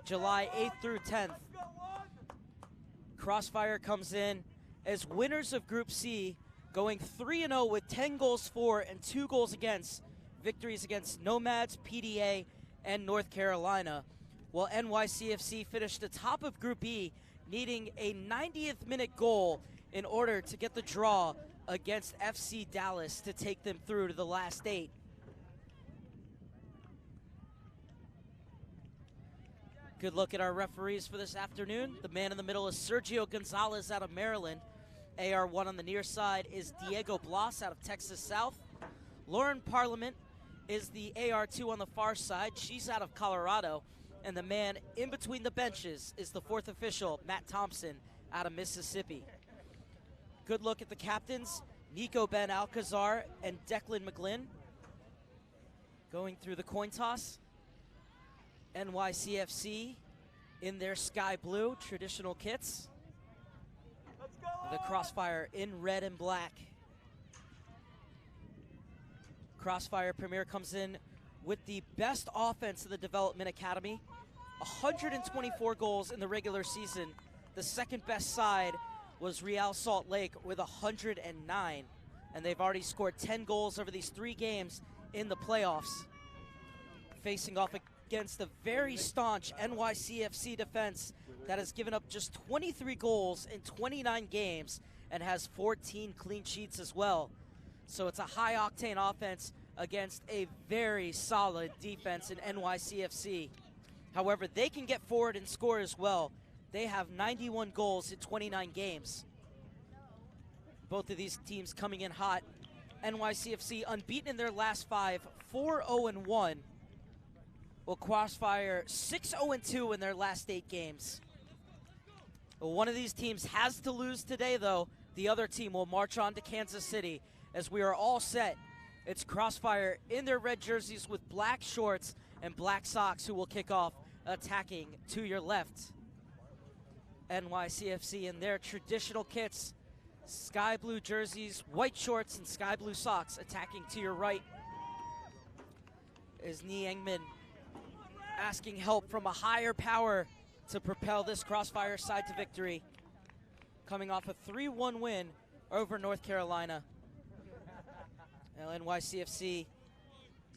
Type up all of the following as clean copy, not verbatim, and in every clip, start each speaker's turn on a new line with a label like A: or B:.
A: July 8th through 10th. Crossfire comes in as winners of Group C, going 3-0 with 10 goals for and 2 goals against. Victories against Nomads, PDA, and North Carolina. While NYCFC finished atop of Group E, needing a 90th minute goal in order to get the draw against FC Dallas to take them through to the last 8. Good look at our referees for this afternoon. The man in the middle is Sergio Gonzalez out of Maryland. AR1 on the near side is Diego Blas out of Texas South. Lauren Parliament is the AR2 on the far side. She's out of Colorado. And the man in between the benches is the 4th official, Matt Thompson, out of Mississippi. Good look at the captains, Nico Ben Alcazar and Declan McGlynn. Going through the coin toss. NYCFC in their sky blue traditional kits. The Crossfire in red and black. Crossfire Premier comes in with the best offense of the Development Academy. 124 goals in the regular season. The second best side was Real Salt Lake with 109. And they've already scored 10 goals over these 3 games in the playoffs. Facing off against a very staunch NYCFC defense that has given up just 23 goals in 29 games and has 14 clean sheets as well. So it's a high-octane offense against a very solid defense in NYCFC. However, they can get forward and score as well. They have 91 goals in 29 games. Both of these teams coming in hot. NYCFC unbeaten in their last 5, 4-0-1. Well, Crossfire 6-0-2 in their last 8 games. Well, one of these teams has to lose today, though. The other team will march on to Kansas City as we are all set. It's Crossfire in their red jerseys with black shorts and black socks who will kick off, attacking to your left. NYCFC in their traditional kits, sky blue jerseys, white shorts, and sky blue socks, attacking to your right. Is Nie Engman asking help from a higher power to propel this Crossfire side to victory. Coming off a 3-1 win over North Carolina. Now NYCFC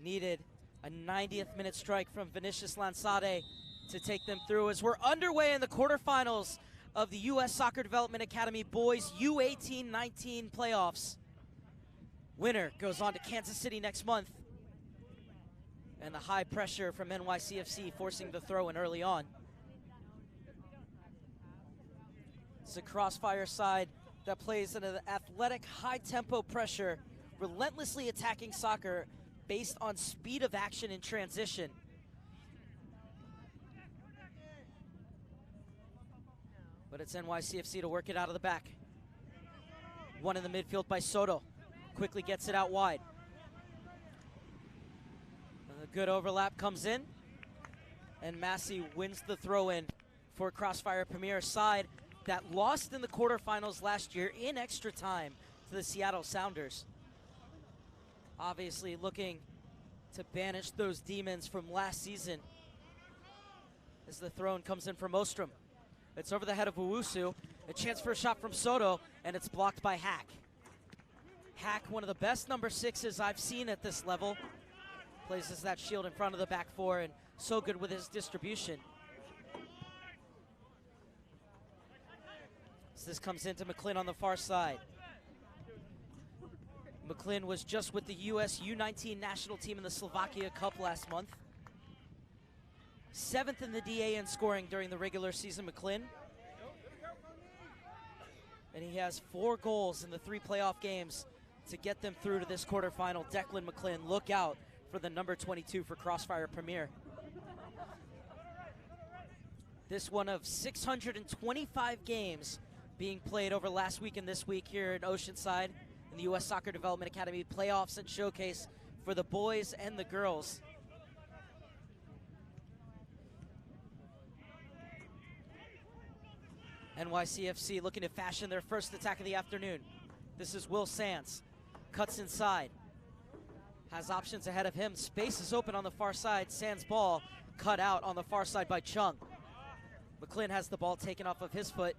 A: needed a 90th minute strike from Vinicius Lansade to take them through as we're underway in the quarterfinals of the U.S. Soccer Development Academy Boys U-18-19 playoffs. Winner goes on to Kansas City next month. And the high pressure from NYCFC forcing the throw in early on. It's a Crossfire side that plays in an athletic, high-tempo pressure, relentlessly attacking soccer based on speed of action in transition. But it's NYCFC to work it out of the back. One in the midfield by Soto. Quickly gets it out wide. A good overlap comes in, and Massey wins the throw-in for Crossfire Premier side that lost in the quarterfinals last year in extra time to the Seattle Sounders. Obviously looking to banish those demons from last season as the throw-in comes in from Ostrom. It's over the head of Owusu, a chance for a shot from Soto, and it's blocked by Hack. Hack, one of the best number 6s I've seen at this level. Places that shield in front of the back 4 and so good with his distribution. So this comes into McGlynn on the far side. McGlynn was just with the U.S. U-19 national team in the Slovakia Cup last month. 7th in the DA in scoring during the regular season, McGlynn. And he has 4 goals in the 3 playoff games to get them through to this quarterfinal. Declan McGlynn, look out for the number 22 for Crossfire Premier. This one of 625 games being played over last week and this week here in Oceanside in the U.S. Soccer Development Academy playoffs and showcase for the boys and the girls. NYCFC looking to fashion their first attack of the afternoon. This is Will Sands. Cuts inside. Has options ahead of him. Space is open on the far side. Sands' ball cut out on the far side by Chung. McClin has the ball taken off of his foot,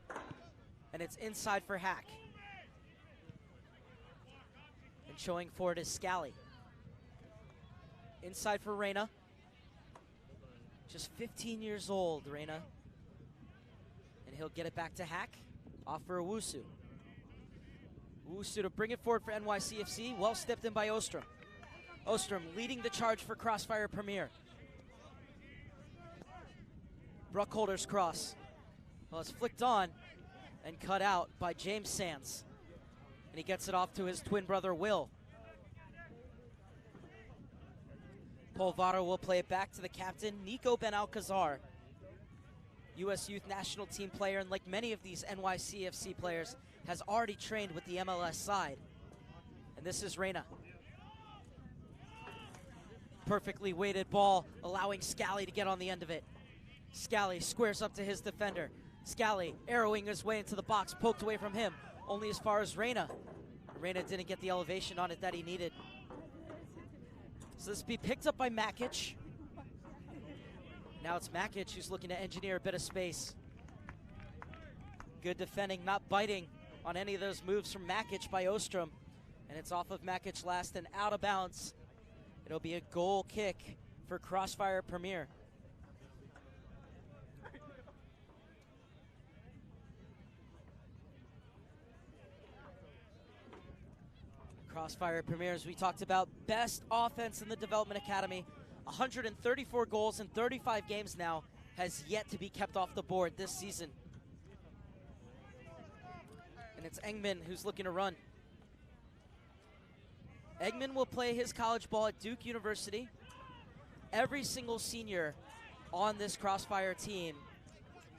A: and it's inside for Hack. And showing forward is Scally. Inside for Reyna. Just 15 years old, Reyna. And he'll get it back to Hack. Off for Owusu. Owusu to bring it forward for NYCFC. Well stepped in by Ostrom. Ostrom leading the charge for Crossfire Premier. Bruckholder's cross. Well, it's flicked on and cut out by James Sands. And he gets it off to his twin brother, Will. Polvaro will play it back to the captain, Nico Benalcazar. U.S. Youth National Team player, and like many of these NYCFC players, has already trained with the MLS side. And this is Reyna. Perfectly weighted ball, allowing Scally to get on the end of it. Scally squares up to his defender. Scally arrowing his way into the box, poked away from him, only as far as Reyna. Reyna didn't get the elevation on it that he needed. So this will be picked up by Makic. Now it's Makic who's looking to engineer a bit of space. Good defending, not biting on any of those moves from Makic by Ostrom. And it's off of Makic last and out of bounds. It'll be a goal kick for Crossfire Premier. Crossfire Premier, as we talked about, best offense in the Development Academy. 134 goals in 35 games now, has yet to be kept off the board this season. And it's Engman who's looking to run. Engman will play his college ball at Duke University. Every single senior on this Crossfire team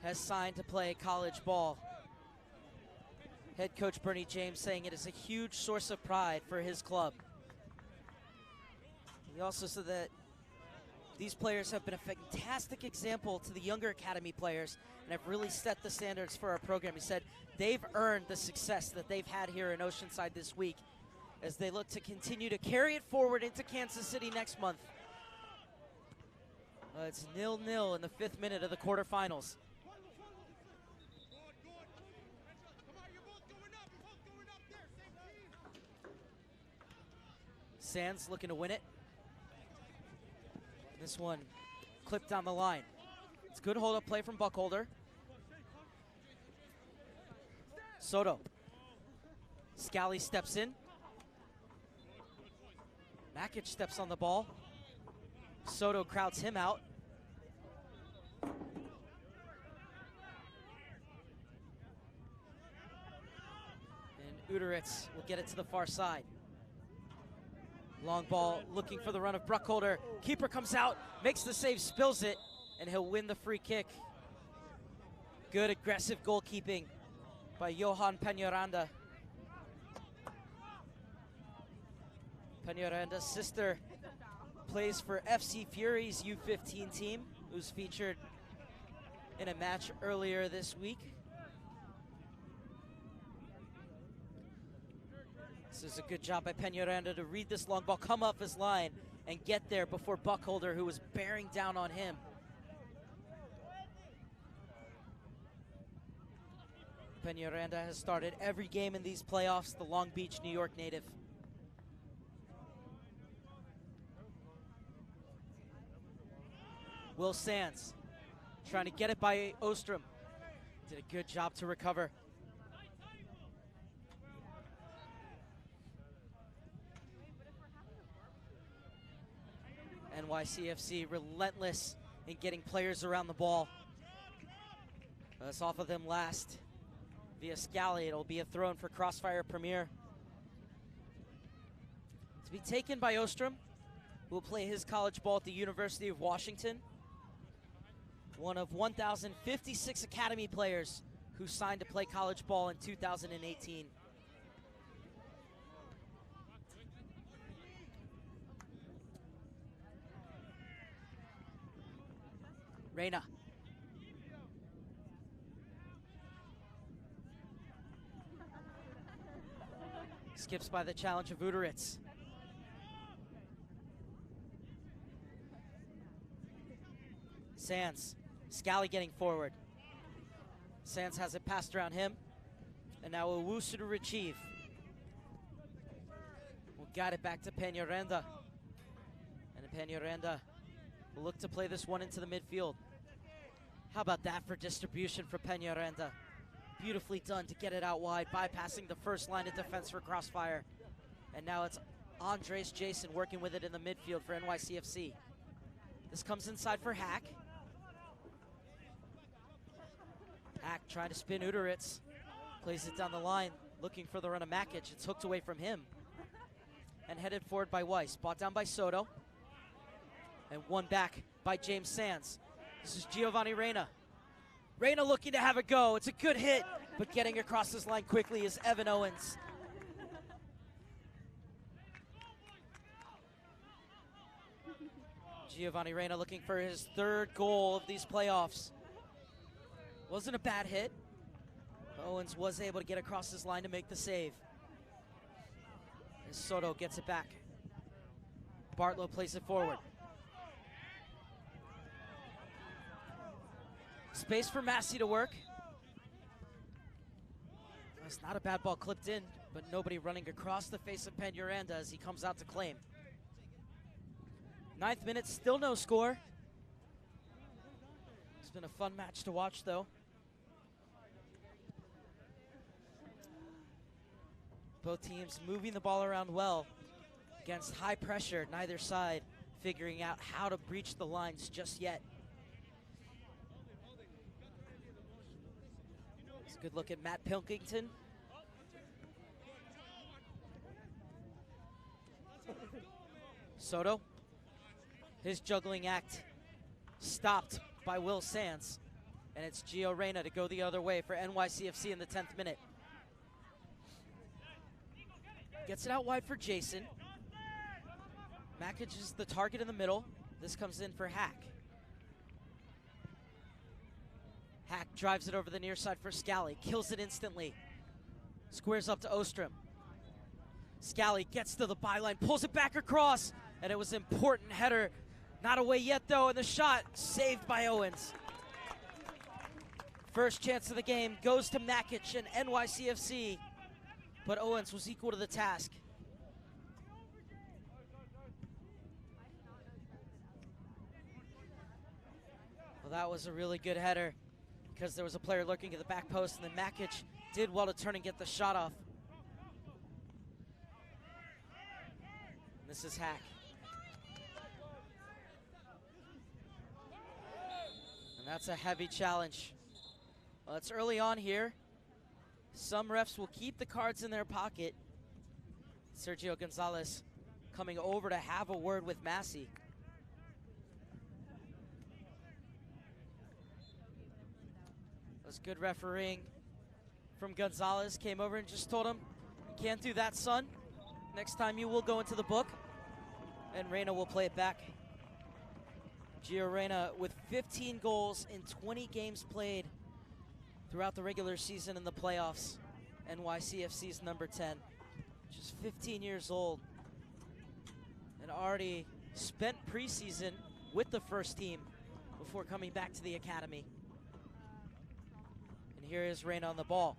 A: has signed to play college ball. Head coach Bernie James saying it is a huge source of pride for his club. He also said that these players have been a fantastic example to the younger academy players and have really set the standards for our program. He said they've earned the success that they've had here in Oceanside this week as they look to continue to carry it forward into Kansas City next month. It's 0-0 in the 5th minute of the quarterfinals. Sands looking to win it. This one clipped down the line. It's good hold-up play from Buckholder. Soto. Scally steps in. Makic steps on the ball. Soto crowds him out. And Uderitz will get it to the far side. Long ball looking for the run of Bruckholder. Keeper comes out, makes the save, spills it, and he'll win the free kick. Good aggressive goalkeeping by Johan Peñaranda. Peñaranda's sister plays for FC Fury's U-15 team, who's featured in a match earlier this week. This is a good job by Peñaranda to read this long ball, come off his line, and get there before Buckholder, who was bearing down on him. Peñaranda has started every game in these playoffs, the Long Beach, New York native. Will Sands trying to get it by Ostrom. Did a good job to recover. NYCFC relentless in getting players around the ball. That's off of them last via Scally. It'll be a throw in for Crossfire Premier. To be taken by Ostrom, who will play his college ball at the University of Washington. One of 1,056 academy players who signed to play college ball in 2018. Reyna. Skips by the challenge of Uderitz. Sands. Scally getting forward. Sands has it passed around him. And now Owusu to retrieve. We'll guide it back to Peñaranda. And Peñaranda will look to play this one into the midfield. How about that for distribution for Peñaranda? Beautifully done to get it out wide, bypassing the first line of defense for Crossfire. And now it's Andres Jason working with it in the midfield for NYCFC. This comes inside for Hack. Hack trying to spin Uderitz. Plays it down the line, looking for the run of Makic. It's hooked away from him. And headed forward by Weiss. Bought down by Soto. And won back by James Sands. This is Giovanni Reyna. Reyna looking to have a go. It's a good hit, but getting across this line quickly is Evan Owens. Giovanni Reyna looking for his third goal of these playoffs. Wasn't a bad hit. Owens was able to get across this line to make the save. As Soto gets it back. Bartlow plays it forward. Space for Massey to work. It's not a bad ball clipped in, but nobody running across the face of Peñaranda as he comes out to claim. 9th minute, still no score. It's been a fun match to watch, though. Both teams moving the ball around well against high pressure, neither side figuring out how to breach the lines just yet. It's a good look at Matt Pilkington. Soto, his juggling act stopped by Will Sands, and it's Gio Reyna to go the other way for NYCFC in the 10th minute. Gets it out wide for Jason. Makic is the target in the middle. This comes in for Hack. Hack drives it over the near side for Scally. Kills it instantly. Squares up to Ostrom. Scally gets to the byline, pulls it back across, and it was an important header. Not away yet, though, and the shot saved by Owens. First chance of the game goes to Makic and NYCFC. But Owens was equal to the task. Well, that was a really good header because there was a player lurking at the back post, and then Makic did well to turn and get the shot off. And this is Hack. And that's a heavy challenge. Well, it's early on here. Some refs will keep the cards in their pocket. Sergio Gonzalez coming over to have a word with Massey. That was good refereeing from Gonzalez. Came over and just told him, "You can't do that, son. Next time you will go into the book." And Reyna will play it back. Gio Reyna with 15 goals in 20 games played throughout the regular season and the playoffs. NYCFC's number 10, just 15 years old, and already spent preseason with the first team before coming back to the academy. And here is Reyna on the ball.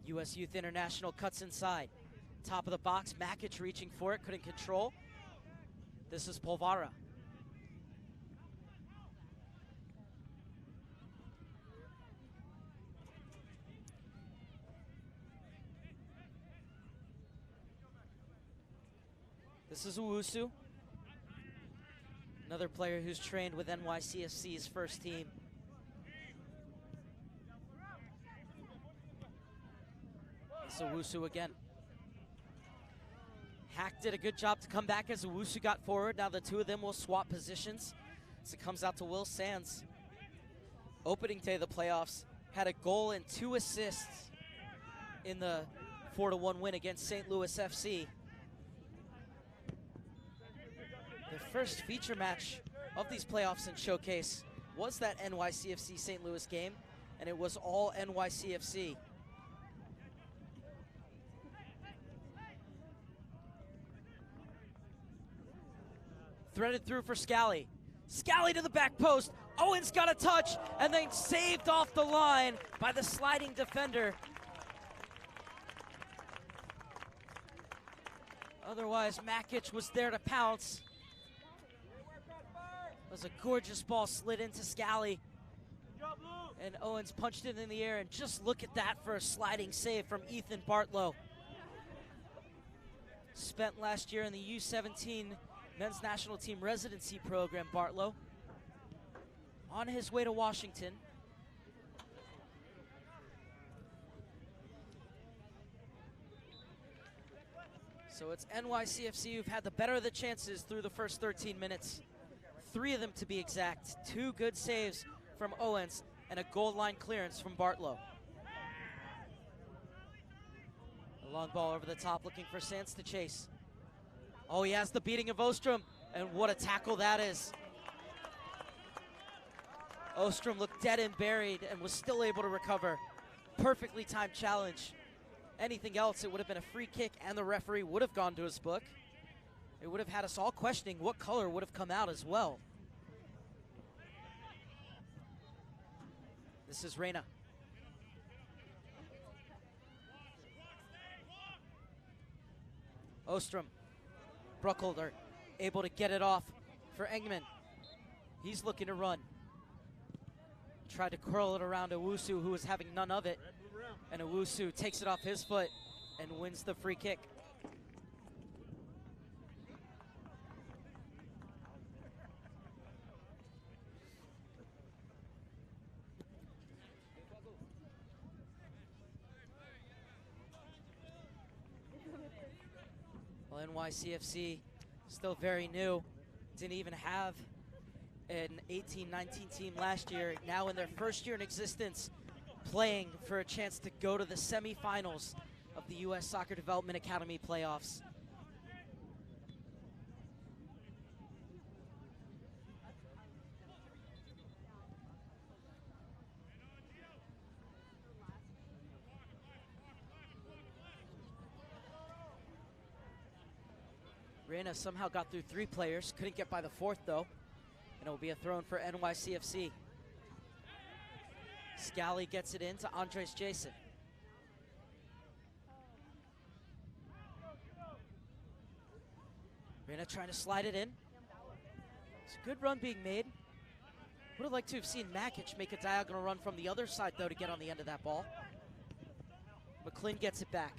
A: U.S. Youth International cuts inside. Top of the box, Makic reaching for it, couldn't control. This is Polvara. This is Owusu, another player who's trained with NYCFC's first team. It's Owusu again. Hack did a good job to come back as Owusu got forward. Now the two of them will swap positions as it comes out to Will Sands. Opening day of the playoffs, had a goal and 2 assists in the 4-1 win against St. Louis FC. The first feature match of these playoffs and showcase was that NYCFC St. Louis game, and it was all NYCFC. Threaded through for Scally. Scally to the back post, Owens got a touch and then saved off the line by the sliding defender. Otherwise, Makic was there to pounce. It was a gorgeous ball slid into Scally. And Owens punched it in the air, and just look at that for a sliding save from Ethan Bartlow. Spent last year in the U-17 men's national team residency program, Bartlow. On his way to Washington. So it's NYCFC who've had the better of the chances through the first 13 minutes. 3 of them to be exact. 2 good saves from Owens and a goal line clearance from Bartlow. A long ball over the top looking for Sands to chase. Oh, he has the beating of Ostrom, and what a tackle that is. Ostrom looked dead and buried and was still able to recover. Perfectly timed challenge. Anything else, it would have been a free kick and the referee would have gone to his book. It would have had us all questioning what color would have come out as well. This is Reyna. Ostrom, Bruckholder, able to get it off for Engman. He's looking to run. Tried to curl it around Owusu, who was having none of it. And Owusu takes it off his foot and wins the free kick. Well, NYCFC still very new. Didn't even have an 18-19 team last year. Now in their first year in existence, playing for a chance to go to the semifinals of the U.S. Soccer Development Academy playoffs. Reyna somehow got through 3 players, couldn't get by the 4th though, and it will be a throw-in for NYCFC. Scally gets it in to Andres Jason. Reyna trying to slide it in. It's a good run being made. Would have liked to have seen Makic make a diagonal run from the other side though to get on the end of that ball. McLean gets it back.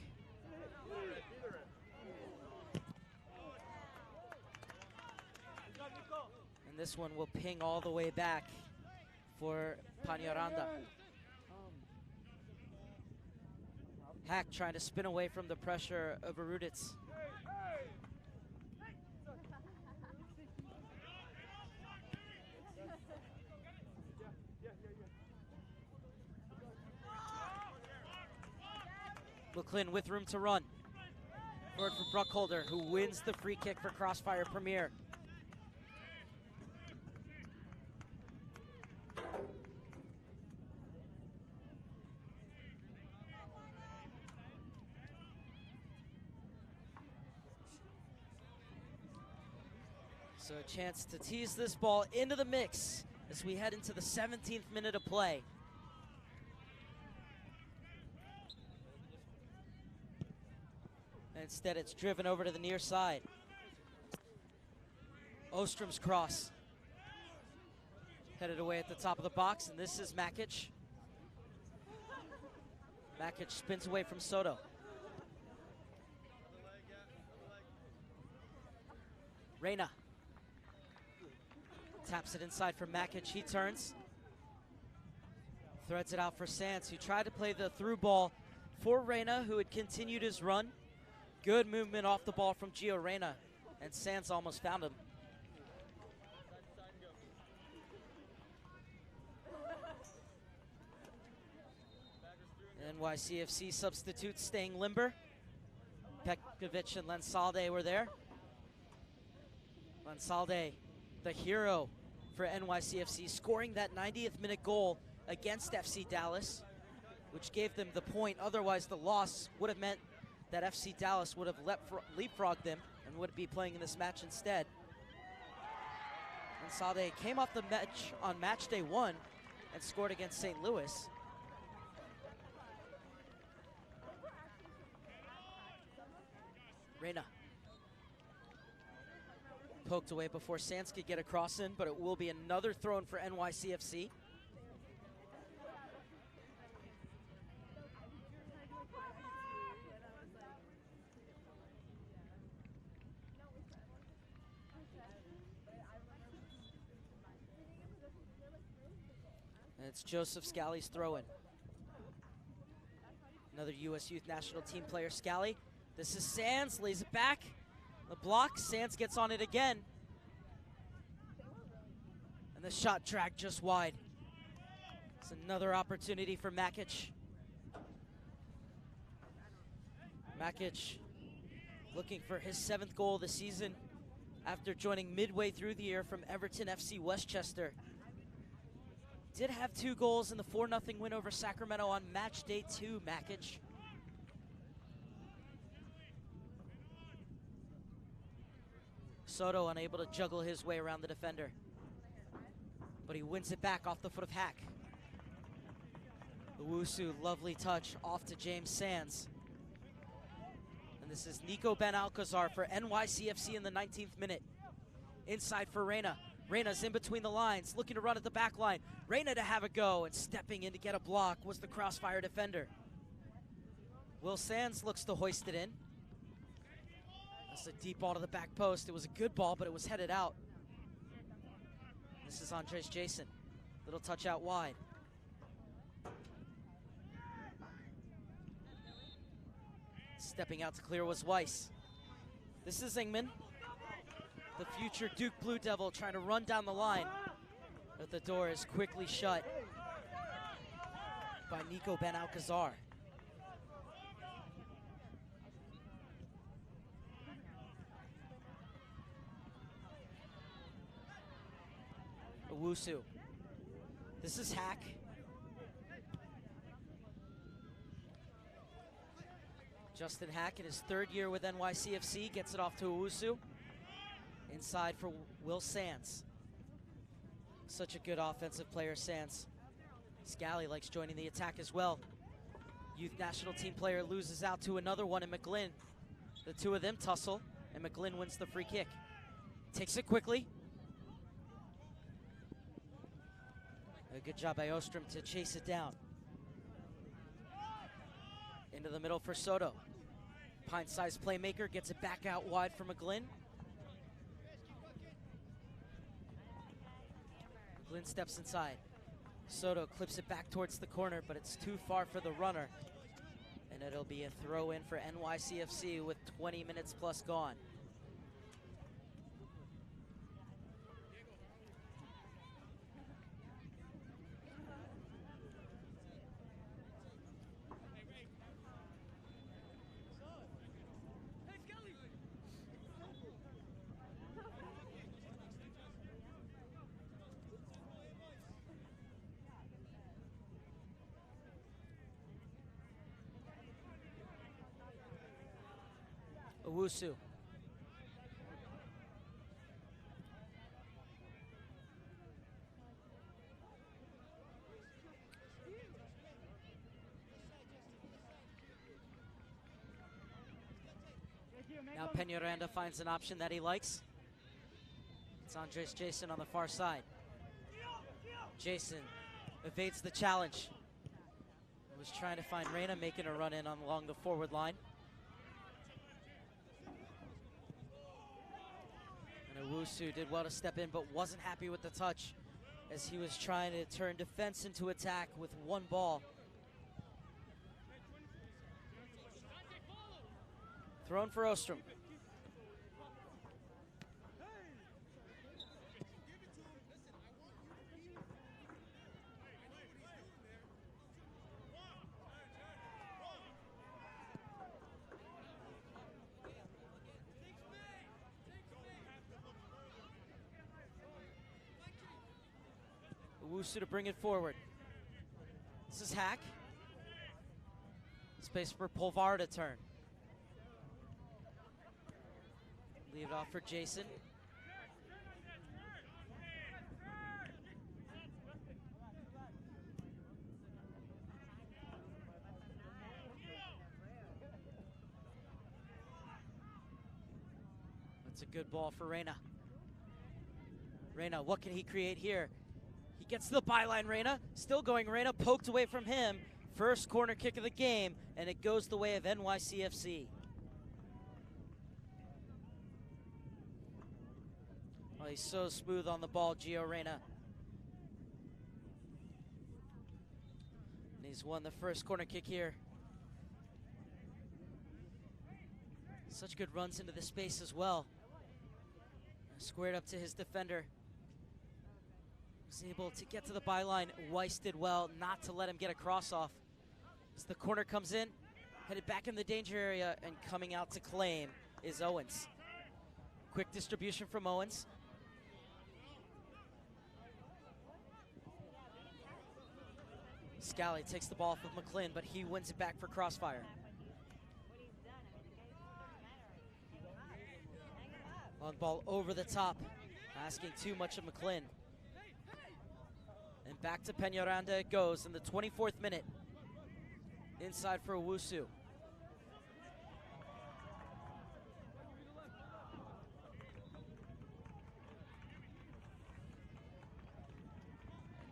A: And this one will ping all the way back for Panyaranda. Hack trying to spin away from the pressure of Eruditz. McLean with room to run. Forward for Bruckholder, who wins the free kick for Crossfire Premier. So a chance to tease this ball into the mix as we head into the 17th minute of play. And instead it's driven over to the near side. Ostrom's cross. Headed away at the top of the box, and this is Makic. Makic spins away from Soto. Reyna. Taps it inside for Makic, he turns. Threads it out for Sands, who tried to play the through ball for Reyna, who had continued his run. Good movement off the ball from Gio Reyna, and Sands almost found him. NYCFC substitutes staying limber. Pekovic and Lensalde were there. Lensalde, the hero for NYCFC, scoring that 90th minute goal against FC Dallas, which gave them the point. Otherwise, the loss would have meant that FC Dallas would have leapfrogged them and would be playing in this match instead. Sade came off the match on match day 1 and scored against St. Louis. Reyna poked away before Sands could get a cross in, but it will be another throw-in for NYCFC. And it's Joseph Scally's throw-in. Another U.S. Youth National Team player, Scally. This is Sands, lays it back. The block, Sands gets on it again. And the shot dragged just wide. It's another opportunity for Makic. Makic looking for his 7th goal of the season after joining midway through the year from Everton FC Westchester. Did have 2 goals in the 4-0 win over Sacramento on match day 2, Makic. Soto unable to juggle his way around the defender, but he wins it back off the foot of Hack. Owusu, lovely touch off to James Sands. And this is Nico Ben Alcazar for NYCFC in the 19th minute. Inside for Reyna. Reyna's in between the lines, looking to run at the back line. Reyna to have a go, and stepping in to get a block was the Crossfire defender. Will Sands looks to hoist it in. That's a deep ball to the back post. It was a good ball, but it was headed out. This is Andres Jason. Little touch out wide. Stepping out to clear was Weiss. This is Ingman, the future Duke Blue Devil, trying to run down the line, but the door is quickly shut by Nico Ben Alcazar. Owusu. This is Hack. Justin Hack in his 3rd year with NYCFC gets it off to Owusu. Inside for Will Sands. Such a good offensive player, Sands. Scally likes joining the attack as well. Youth National Team player loses out to another one in McGlynn. The 2 of them tussle, and McGlynn wins the free kick. Takes it quickly. A good job by Ostrom to chase it down. Into the middle for Soto. Pint-sized playmaker gets it back out wide for McGlynn. McGlynn steps inside. Soto clips it back towards the corner, but it's too far for the runner. And it'll be a throw in for NYCFC with 20 minutes plus gone. Owusu. Now Peñaranda finds an option that he likes. It's Andres Jason on the far side. Jason evades the challenge. Was trying to find Reyna, making a run in along the forward line. And Owusu did well to step in, but wasn't happy with the touch as he was trying to turn defense into attack with one ball. Thrown for Ostrom. Owusu to bring it forward. This is Hack. Space for Polvar to turn. Leave it off for Jason. It's a good ball for Reyna. Reyna, what can he create here? He gets to the byline, Reyna. Still going, Reyna poked away from him. First corner kick of the game, and it goes the way of NYCFC. Oh, he's so smooth on the ball, Gio Reyna. And he's won the first corner kick here. Such good runs into the space as well. Squared up to his defender. Was able to get to the byline. Weiss did well not to let him get a cross off. As the corner comes in, headed back in the danger area, and coming out to claim is Owens. Quick distribution from Owens. Scally takes the ball off of McClin, but he wins it back for Crossfire. Long ball over the top, asking too much of McClin. And back to Peñaranda it goes in the 24th minute. Inside for Owusu.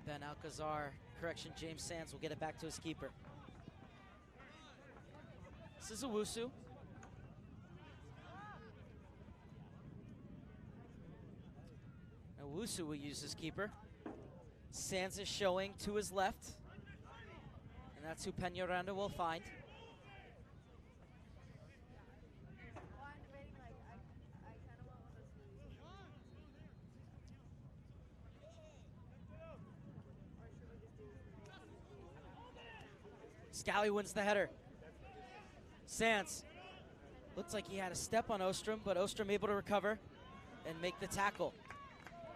A: Ben Alcazar, correction, James Sands will get it back to his keeper. This is Owusu. Owusu will use his keeper. Sands is showing to his left. And that's who Peñaranda will find. Scally wins the header. Sands. Looks like he had a step on Ostrom, but Ostrom able to recover and make the tackle.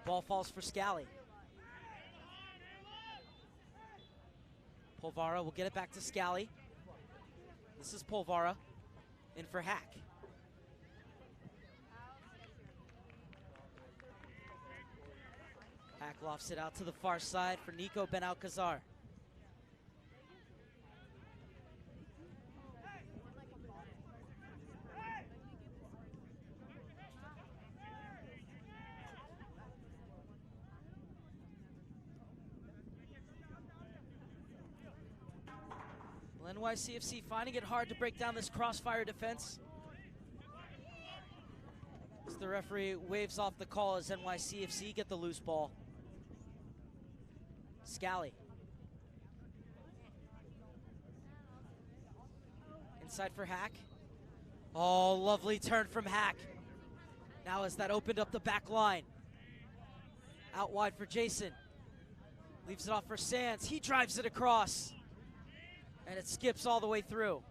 A: Ball falls for Scally. Polvara will get it back to Scally. This is Polvara in for Hack. Hack lofts it out to the far side for Nico Benalcazar. NYCFC finding it hard to break down this Crossfire defense. As the referee waves off the call as NYCFC get the loose ball. Scally. Inside for Hack. Oh, lovely turn from Hack. Now as that opened up the back line. Out wide for Jason. Leaves it off for Sands. He drives it across. And it skips all the way through.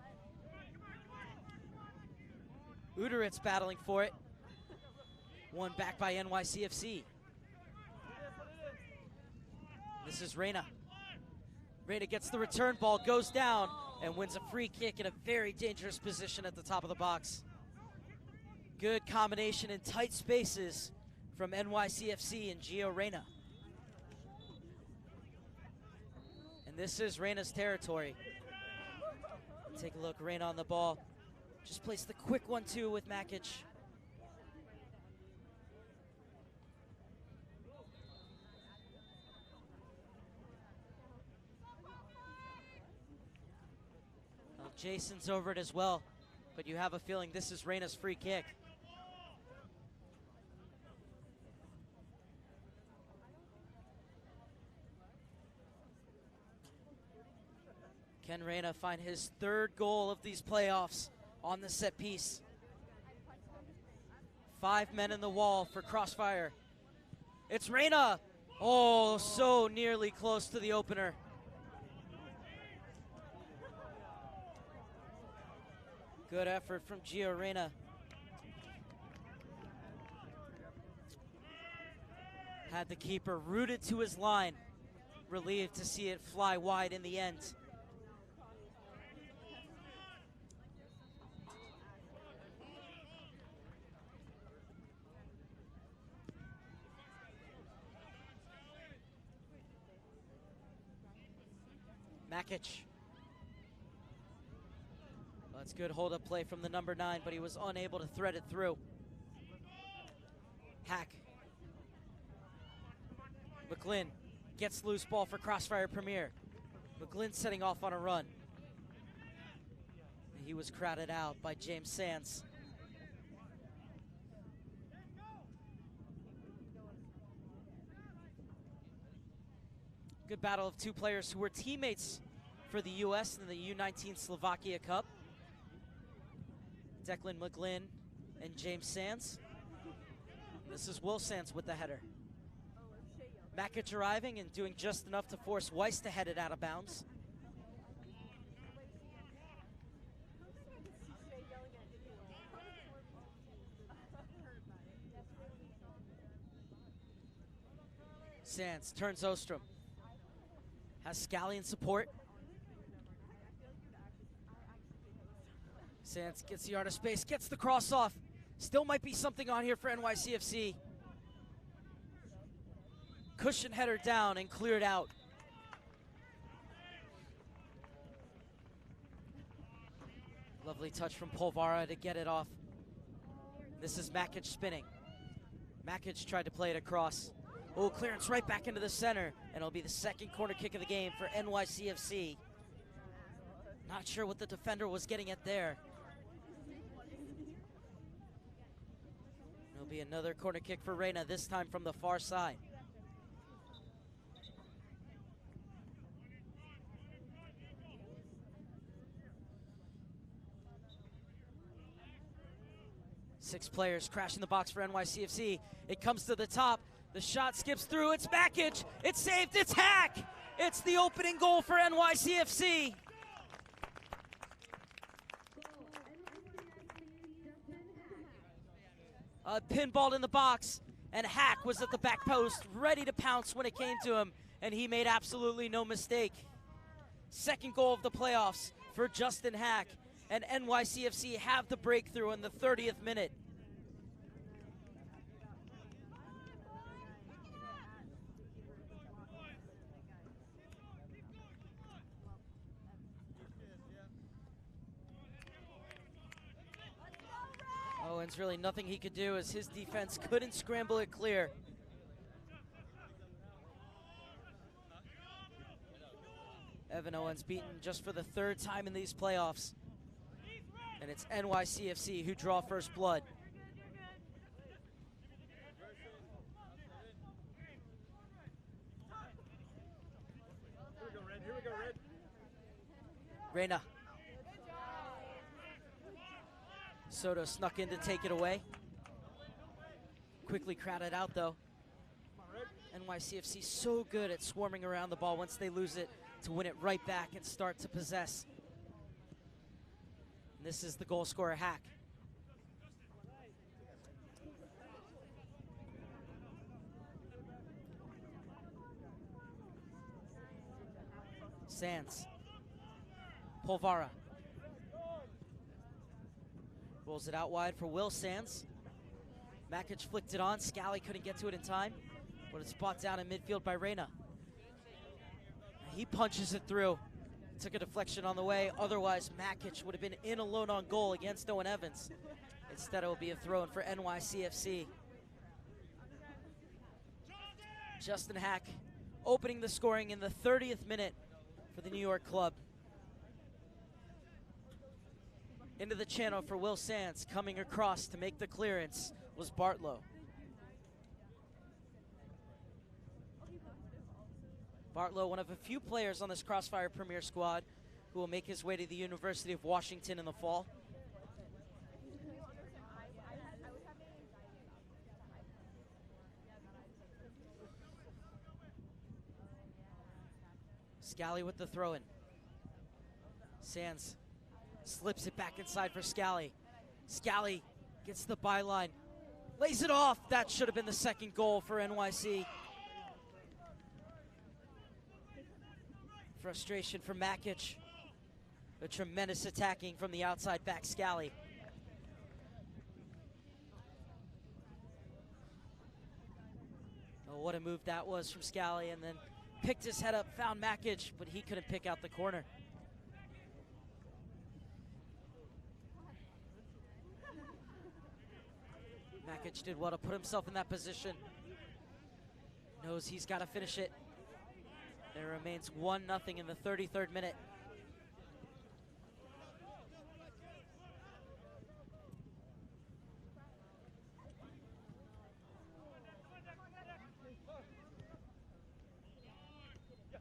A: Uderitz battling for it. Won back by NYCFC. This is Reyna. Reyna gets the return ball, goes down, and wins a free kick in a very dangerous position at the top of the box. Good combination in tight spaces from NYCFC and Gio Reyna. And this is Reyna's territory. Take a look, Reyna on the ball. Just placed the quick 1-2 with Makic. Well, Jason's over it as well, but you have a feeling this is Reyna's free kick. Can Reyna find his third goal of these playoffs on the set piece? 5 men in the wall for Crossfire. It's Reyna. Oh, so nearly close to the opener. Good effort from Gio Reyna. Had the keeper rooted to his line. Relieved to see it fly wide in the end. Makic. Well, that's good hold-up play from the number 9, but he was unable to thread it through. Hack. McGlynn gets loose ball for Crossfire Premier. McGlynn setting off on a run. He was crowded out by James Sands. Good battle of two players who were teammates for the U.S. in the U-19 Slovakia Cup. Declan McGlynn and James Sands. This is Will Sands with the header. Makic arriving and doing just enough to force Weiss to head it out of bounds. Sands turns Ostrom. Has Scally in support. Sands gets the yard of space, gets the cross off. Still might be something on here for NYCFC. Cushion header down and cleared out. Lovely touch from Polvara to get it off. This is Makic spinning. Makic tried to play it across. Oh, clearance right back into the center, and it'll be the second corner kick of the game for NYCFC. Not sure what the defender was getting at there. It'll be another corner kick for Reina, this time from the far side. Six players crashing the box for NYCFC. It comes to the top. The shot skips through. It's Makic. It's saved. It's Hack. It's the opening goal for NYCFC. Pinballed in the box, and Hack was at the back post, ready to pounce when it came to him, and he made absolutely no mistake. Second goal of the playoffs for Justin Hack, and NYCFC have the breakthrough in the 30th minute. Owens, really nothing he could do as his defense couldn't scramble it clear. Evan Owens beaten just for the third time in these playoffs. And it's NYCFC who draw first blood.
B: Here we go, Red.
A: Reina. Soto snuck in to take it away. Quickly crowded out though. NYCFC so good at swarming around the ball once they lose it to win it right back and start to possess. And this is the goal scorer, Hack. Sands. Polvara. Rolls it out wide for Will Sands. Makic flicked it on. Scally couldn't get to it in time, but it's brought down in midfield by Reina. He punches it through. Took a deflection on the way. Otherwise, Makic would have been in alone on goal against Owen Evans. Instead, it will be a throw-in for NYCFC. Justin Hack opening the scoring in the 30th minute for the New York club. Into the channel for Will Sands. Coming across to make the clearance was Bartlow. Bartlow, one of a few players on this Crossfire Premier squad who will make his way to the University of Washington in the fall. Scally with the throw-in. Sands slips it back inside for Scally. Scally gets the byline. Lays it off. That should have been the second goal for NYC. Frustration for Makic. A tremendous attacking from the outside back, Scally. Oh, what a move that was from Scally, and then picked his head up, found Makic, but he couldn't pick out the corner. Makic did well to put himself in that position. Knows he's got to finish it. There remains 1-0 in the 33rd minute.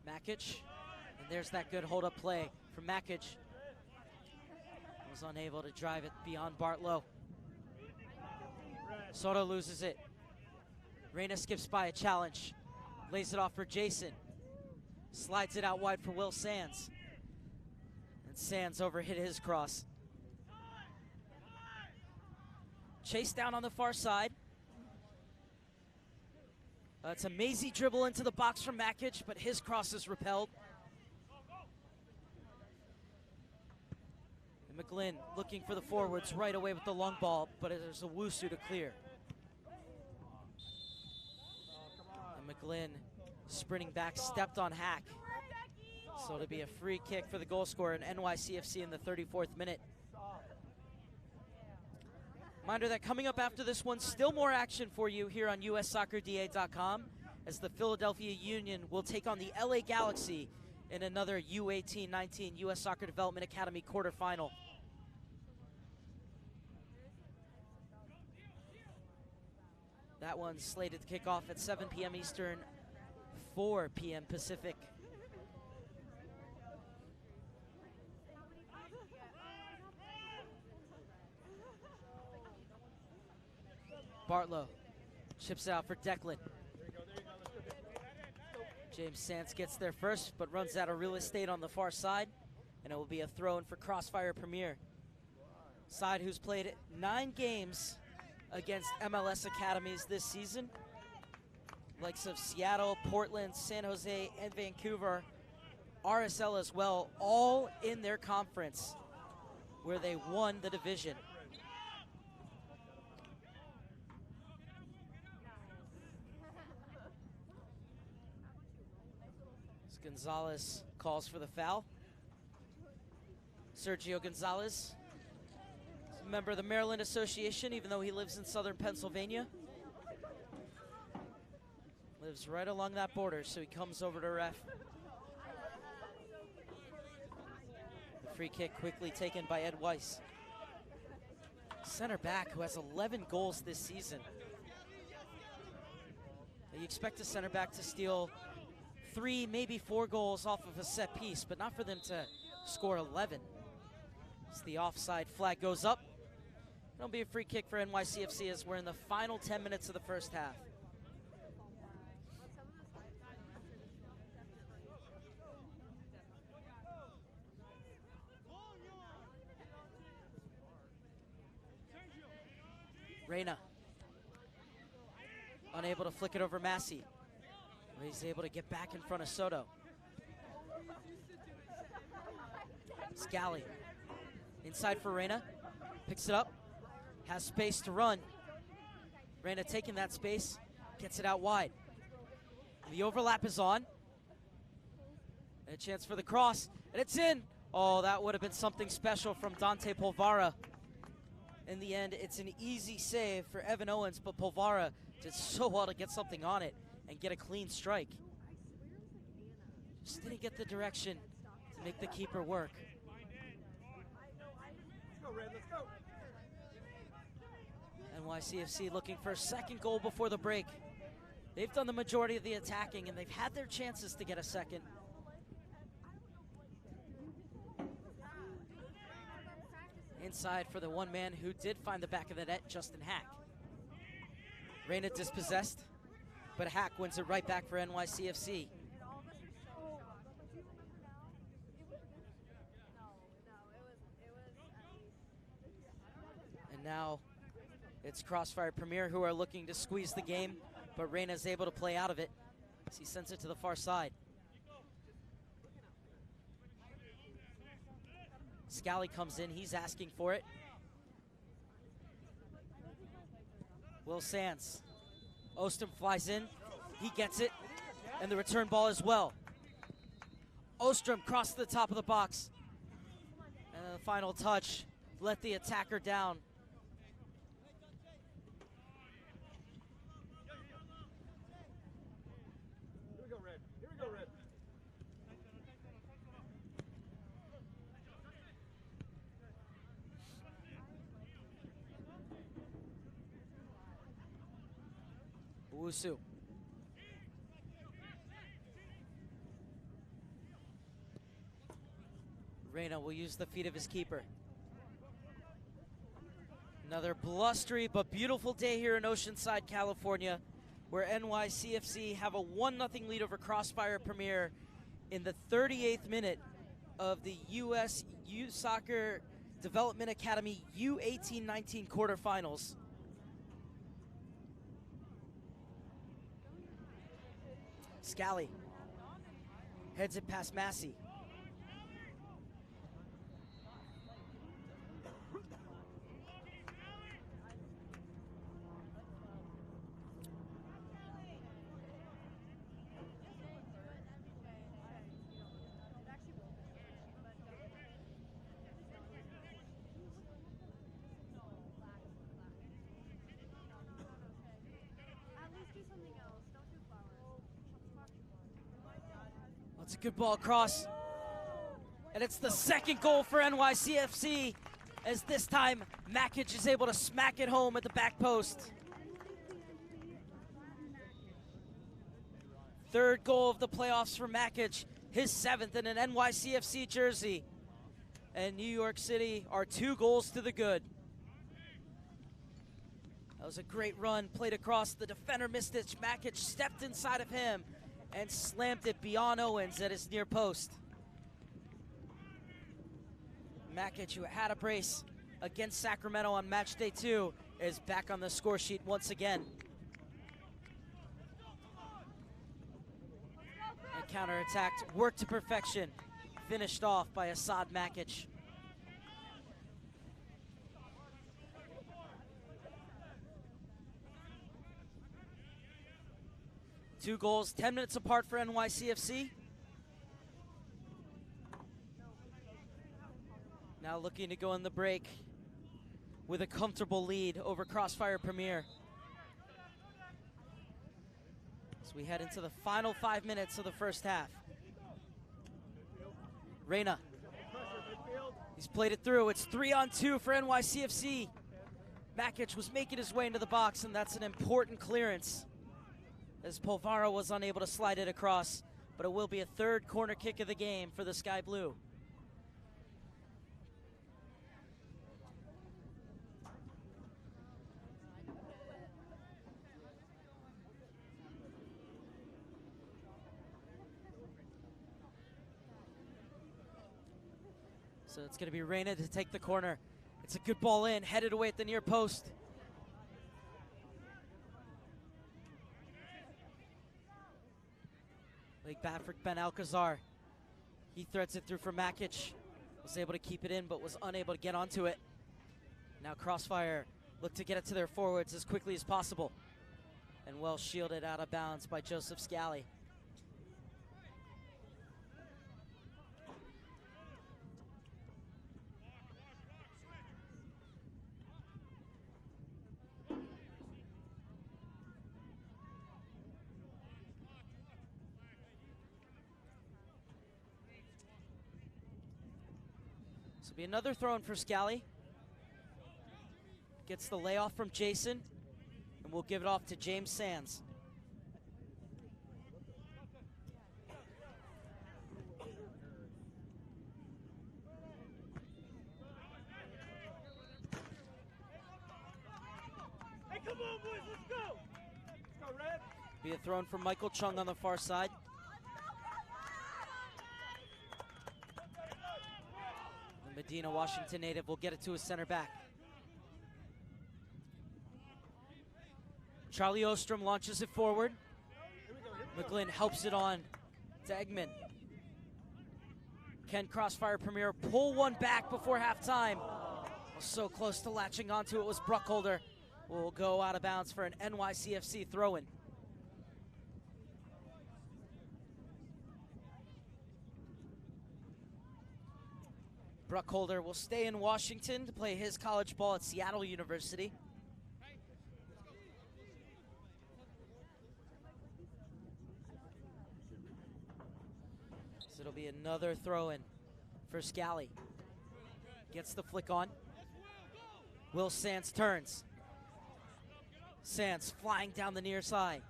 A: Makic, and there's that good hold-up play from Makic. Was unable to drive it beyond Bartlow. Soto loses it. Reyna skips by a challenge. Lays it off for Jason. Slides it out wide for Will Sands. And Sands overhit his cross. Chase down on the far side. It's a mazy dribble into the box from Makic, but his cross is repelled. And McGlynn looking for the forwards right away with the long ball, but there's a Wusu to clear. And McGlynn sprinting back, stepped on Hack. So it'll be a free kick for the goal scorer in NYCFC in the 34th minute. Reminder that coming up after this one, still more action for you here on USSoccerDA.com as the Philadelphia Union will take on the LA Galaxy in another U-18-19 US Soccer Development Academy quarterfinal. That one's slated to kick off at 7 p.m. Eastern, 4 p.m. Pacific. Bartlow chips out for Declan. James Sands gets there first, but runs out of real estate on the far side, and it will be a throw-in for Crossfire Premier. Side who's played 9 games against MLS academies this season. Likes of Seattle, Portland, San Jose, and Vancouver. RSL as well, all in their conference where they won the division. Gonzalez calls for the foul. Sergio Gonzalez is a member of the Maryland Association, even though he lives in southern Pennsylvania. Lives right along that border, so he comes over to ref. The free kick quickly taken by Ed Weiss. Center back who has 11 goals this season. You expect a center back to steal 3, maybe 4 goals off of a set piece, but not for them to score 11. As the offside flag goes up, it'll be a free kick for NYCFC as we're in the final 10 minutes of the first half. Reyna unable to flick it over Massey. He's able to get back in front of Soto. Scally inside for Reyna. Picks it up. Has space to run. Reyna taking that space. Gets it out wide. The overlap is on. And a chance for the cross. And it's in. Oh, that would have been something special from Dante Polvara. In the end, it's an easy save for Evan Owens, but Polvara did so well to get something on it and get a clean strike. Just didn't get the direction to make the keeper work. NYCFC looking for a second goal before the break. They've done the majority of the attacking and they've had their chances to get a second. Inside for the one man who did find the back of the net, Justin Hack. Reyna dispossessed, but Hack wins it right back for NYCFC. And now it's Crossfire Premier who are looking to squeeze the game, but Reyna's able to play out of it as he sends it to the far side. Scally comes in, he's asking for it. Will Sands. Ostrom flies in, he gets it, and the return ball as well. Ostrom crossed the top of the box. And then the final touch, let the attacker down. Owusu. Reyna will use the feet of his keeper. Another blustery but beautiful day here in Oceanside, California, where NYCFC have a 1-0 lead over Crossfire Premier in the 38th minute of the U.S. Youth Soccer Development Academy U-18-19 quarterfinals. Scally heads it past Massey. It's a good ball across. And it's the second goal for NYCFC, as this time Makic is able to smack it home at the back post. Third goal of the playoffs for Makic, his 7th in an NYCFC jersey. And New York City are 2 goals to the good. That was a great run, played across. The defender missed it. Makic stepped inside of him and slammed it beyond Owens at his near post. Makic, who had a brace against Sacramento on match day 2, is back on the score sheet once again. And counterattacked, worked to perfection, finished off by Assad Makic. Two goals, 10 minutes apart for NYCFC. Now looking to go in the break with a comfortable lead over Crossfire Premier. As we head into the final 5 minutes of the first half. Reyna, he's played it through. It's 3-on-2 for NYCFC. Makic was making his way into the box, and that's an important clearance, as Polvara was unable to slide it across, but it will be a third corner kick of the game for the Sky Blue. So it's going to be Reyna to take the corner. It's a good ball in, headed away at the near post. Lake Baffert Ben Alcazar. He threads it through for Makic. Was able to keep it in, but was unable to get onto it. Now Crossfire look to get it to their forwards as quickly as possible. And well shielded out of bounds by Joseph Scally. This will be another throw in for Scally. Gets the layoff from Jason, and we'll give it off to James Sands.
B: Hey, come on, boys, let's go! Let's go, Red.
A: Be a throw in for Michael Chung on the far side. Medina, Washington native, will get it to his center back. Charlie Ostrom launches it forward. McGlynn helps it on to Eggman. Can Crossfire Premier pull one back before halftime? So close to latching onto it was Bruckholder. Will go out of bounds for an NYCFC throw-in. Bruckholder will stay in Washington to play his college ball at Seattle University. So it'll be another throw-in for Scally. Gets the flick on. Will Sands turns. Sands flying down the near side.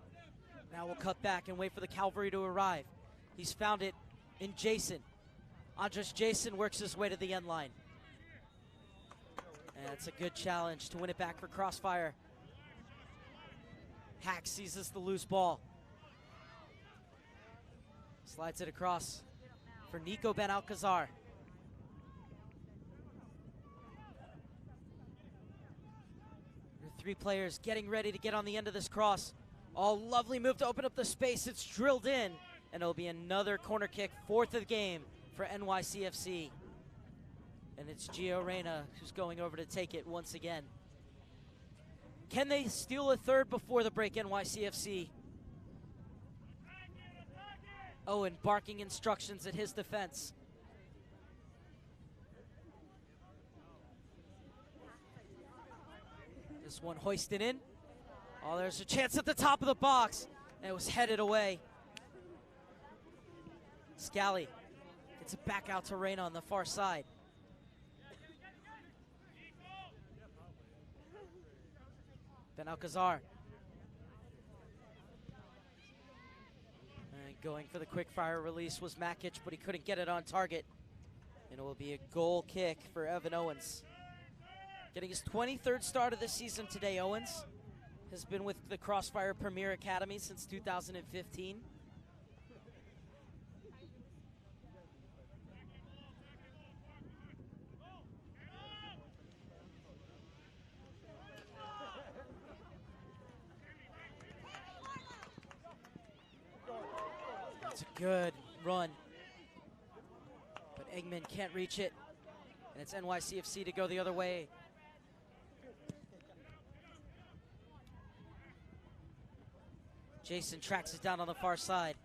A: Now we'll cut back and wait for the cavalry to arrive. He's found it in Jason. Andres Jason works his way to the end line. And it's a good challenge to win it back for Crossfire. Hack seizes the loose ball. Slides it across for Nico Ben Alcazar. Three players getting ready to get on the end of this cross. Oh, lovely move to open up the space. It's drilled in, and it'll be another corner kick, fourth of the game for NYCFC. And it's Gio Reyna who's going over to take it once again. Can they steal a third before the break, NYCFC? Owen barking instructions at his defense. This one hoisted in. Oh, there's a chance at the top of the box. And it was headed away. Scally gets it back out to Reyna on the far side. Ben Alcazar. And going for the quick fire release was Makic, but he couldn't get it on target. And it will be a goal kick for Evan Owens. Getting his 23rd start of the season today, Owens has been with the Crossfire Premier Academy since 2015. That's a good run, but Eggman can't reach it, and it's NYCFC to go the other way. Jason tracks it down on the far side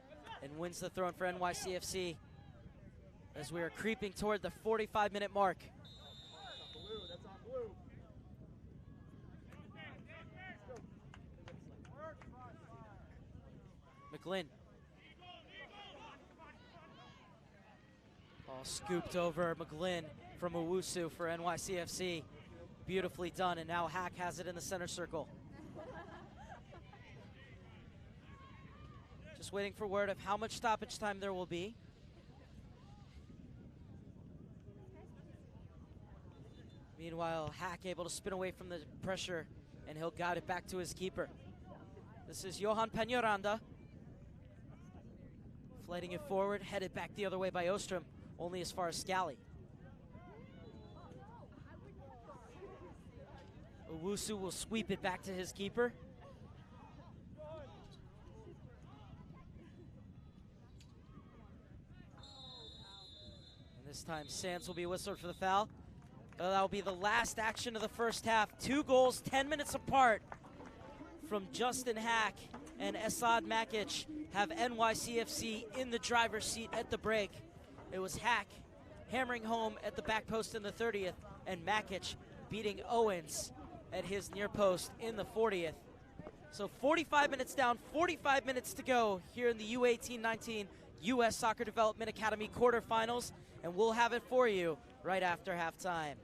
A: and wins the throw-in for NYCFC as we are creeping toward the 45-minute mark. McGlynn. Ball scooped over McGlynn from Owusu for NYCFC. Beautifully done, and now Hack has it in the center circle. Just waiting for word of how much stoppage time there will be. Meanwhile, Hack able to spin away from the pressure, and he'll guide it back to his keeper. This is Johan Peñaranda. Flighting it forward, headed back the other way by Ostrom, only as far as Scally. Owusu will sweep it back to his keeper. This time, Sands will be whistled for the foul. That will be the last action of the first half. 2 goals, 10 minutes apart from Justin Hack and Esad Makic have NYCFC in the driver's seat at the break. It was Hack hammering home at the back post in the 30th and Makic beating Owens at his near post in the 40th. So 45 minutes down, 45 minutes to go here in the U-18-19 U.S. Soccer Development Academy quarterfinals, and we'll have it for you right after halftime.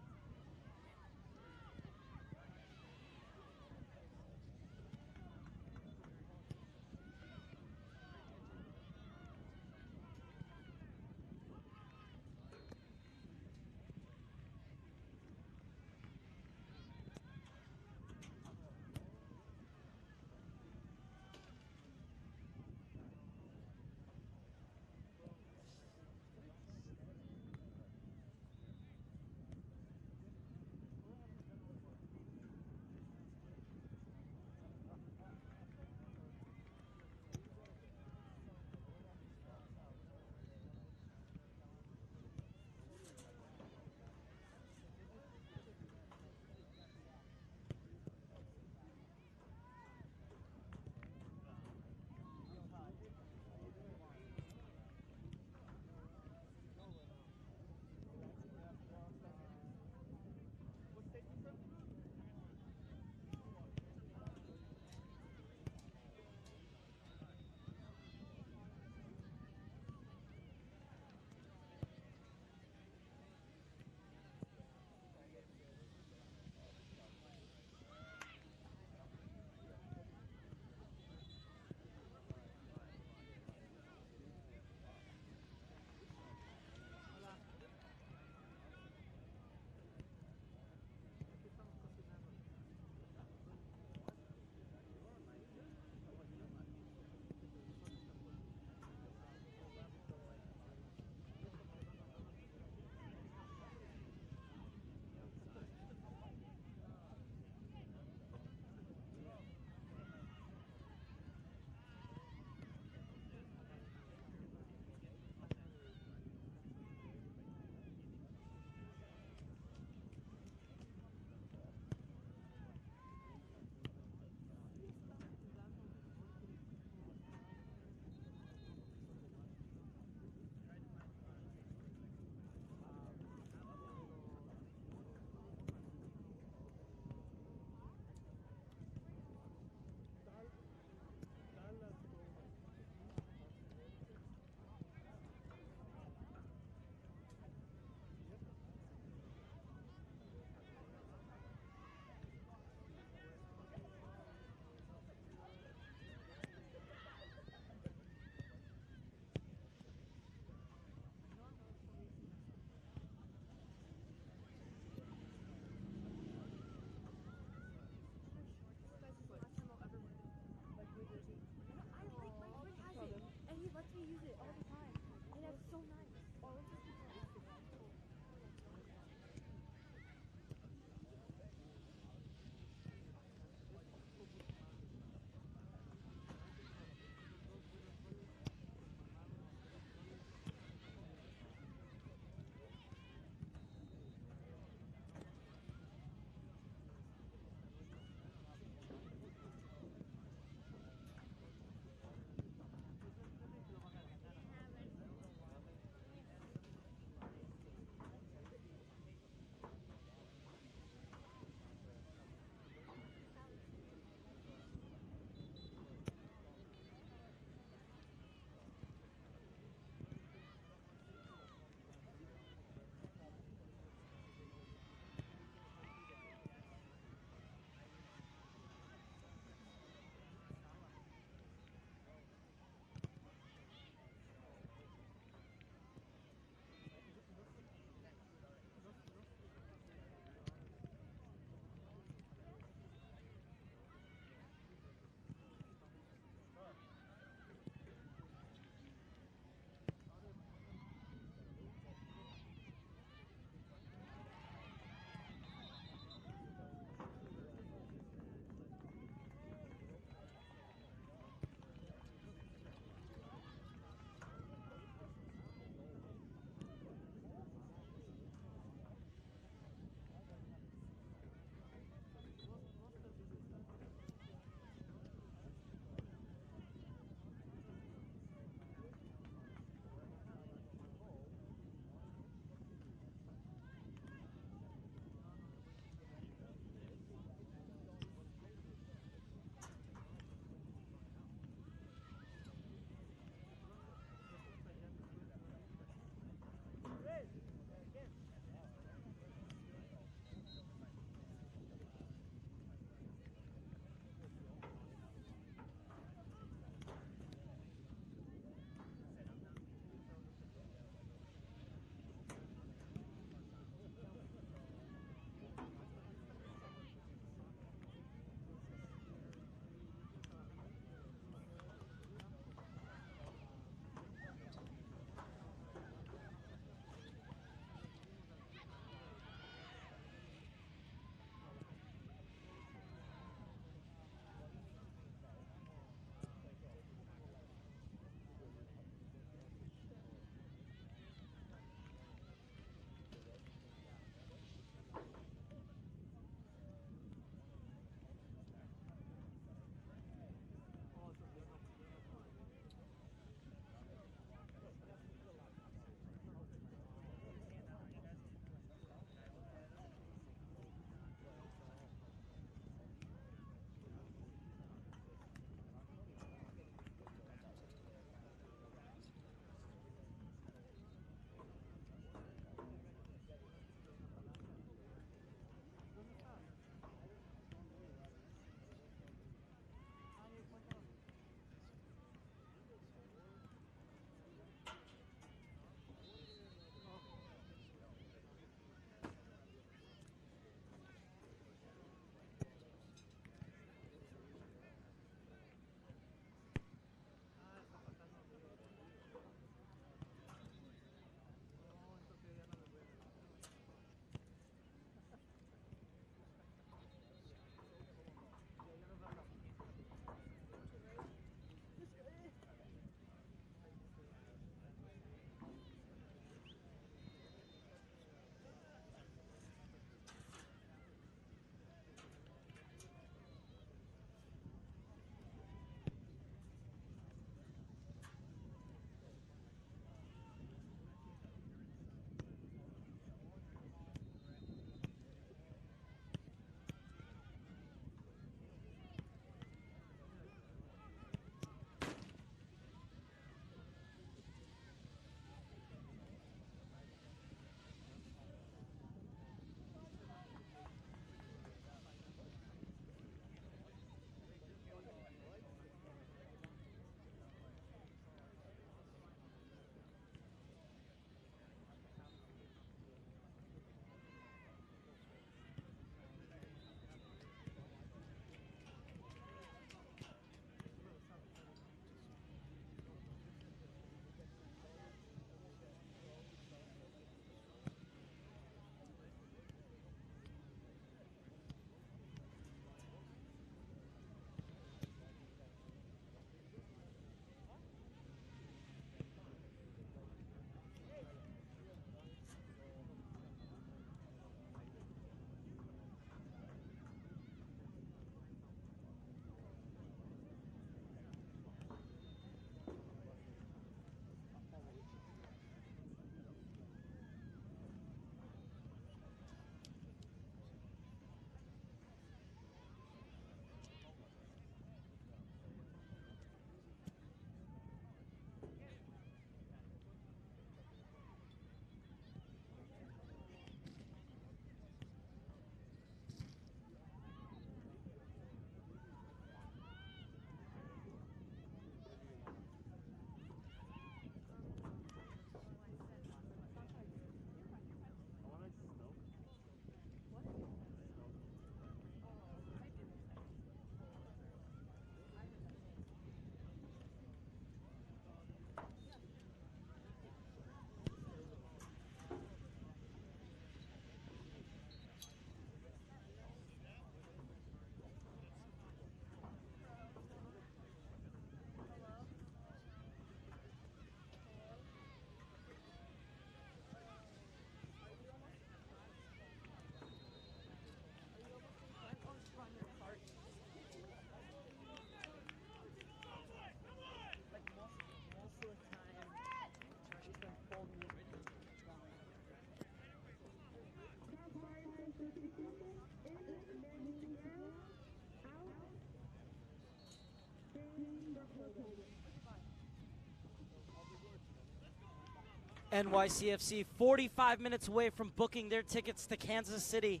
A: NYCFC 45 minutes away from booking their tickets to Kansas City.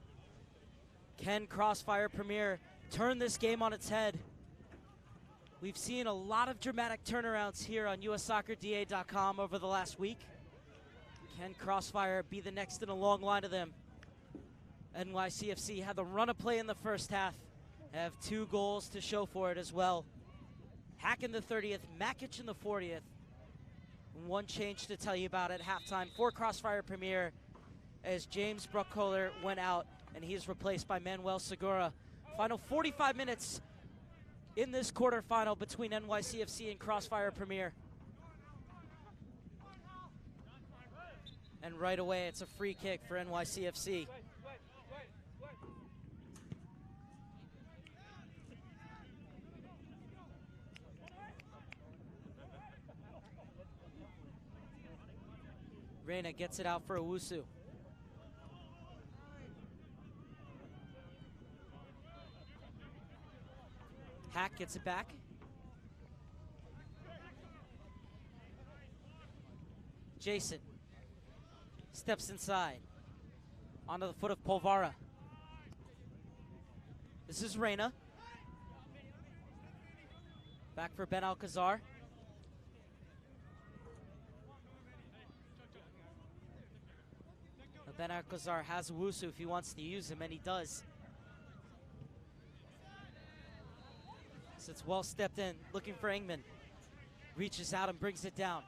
A: Can Crossfire Premier turn this game on its head? We've seen a lot of dramatic turnarounds here on USSoccerDA.com over the last week. Can Crossfire be the next in a long line of them? NYCFC had the run of play in the first half, have 2 goals to show for it as well. Hack in the 30th, Makic in the 40th. One change to tell you about at halftime for Crossfire Premier as James Bruckkohler went out and he's replaced by Manuel Segura. Final 45 minutes in this quarterfinal between NYCFC and Crossfire Premier. And right away it's a free kick for NYCFC. Reyna gets it out for Owusu. Hack gets it back. Jason steps inside. Onto the foot of Polvara. This is Reyna. Back for Ben Alcazar. Ben Alcazar has Owusu if he wants to use him, and he does. So it's well stepped in, looking for Engman. Reaches out and brings it down.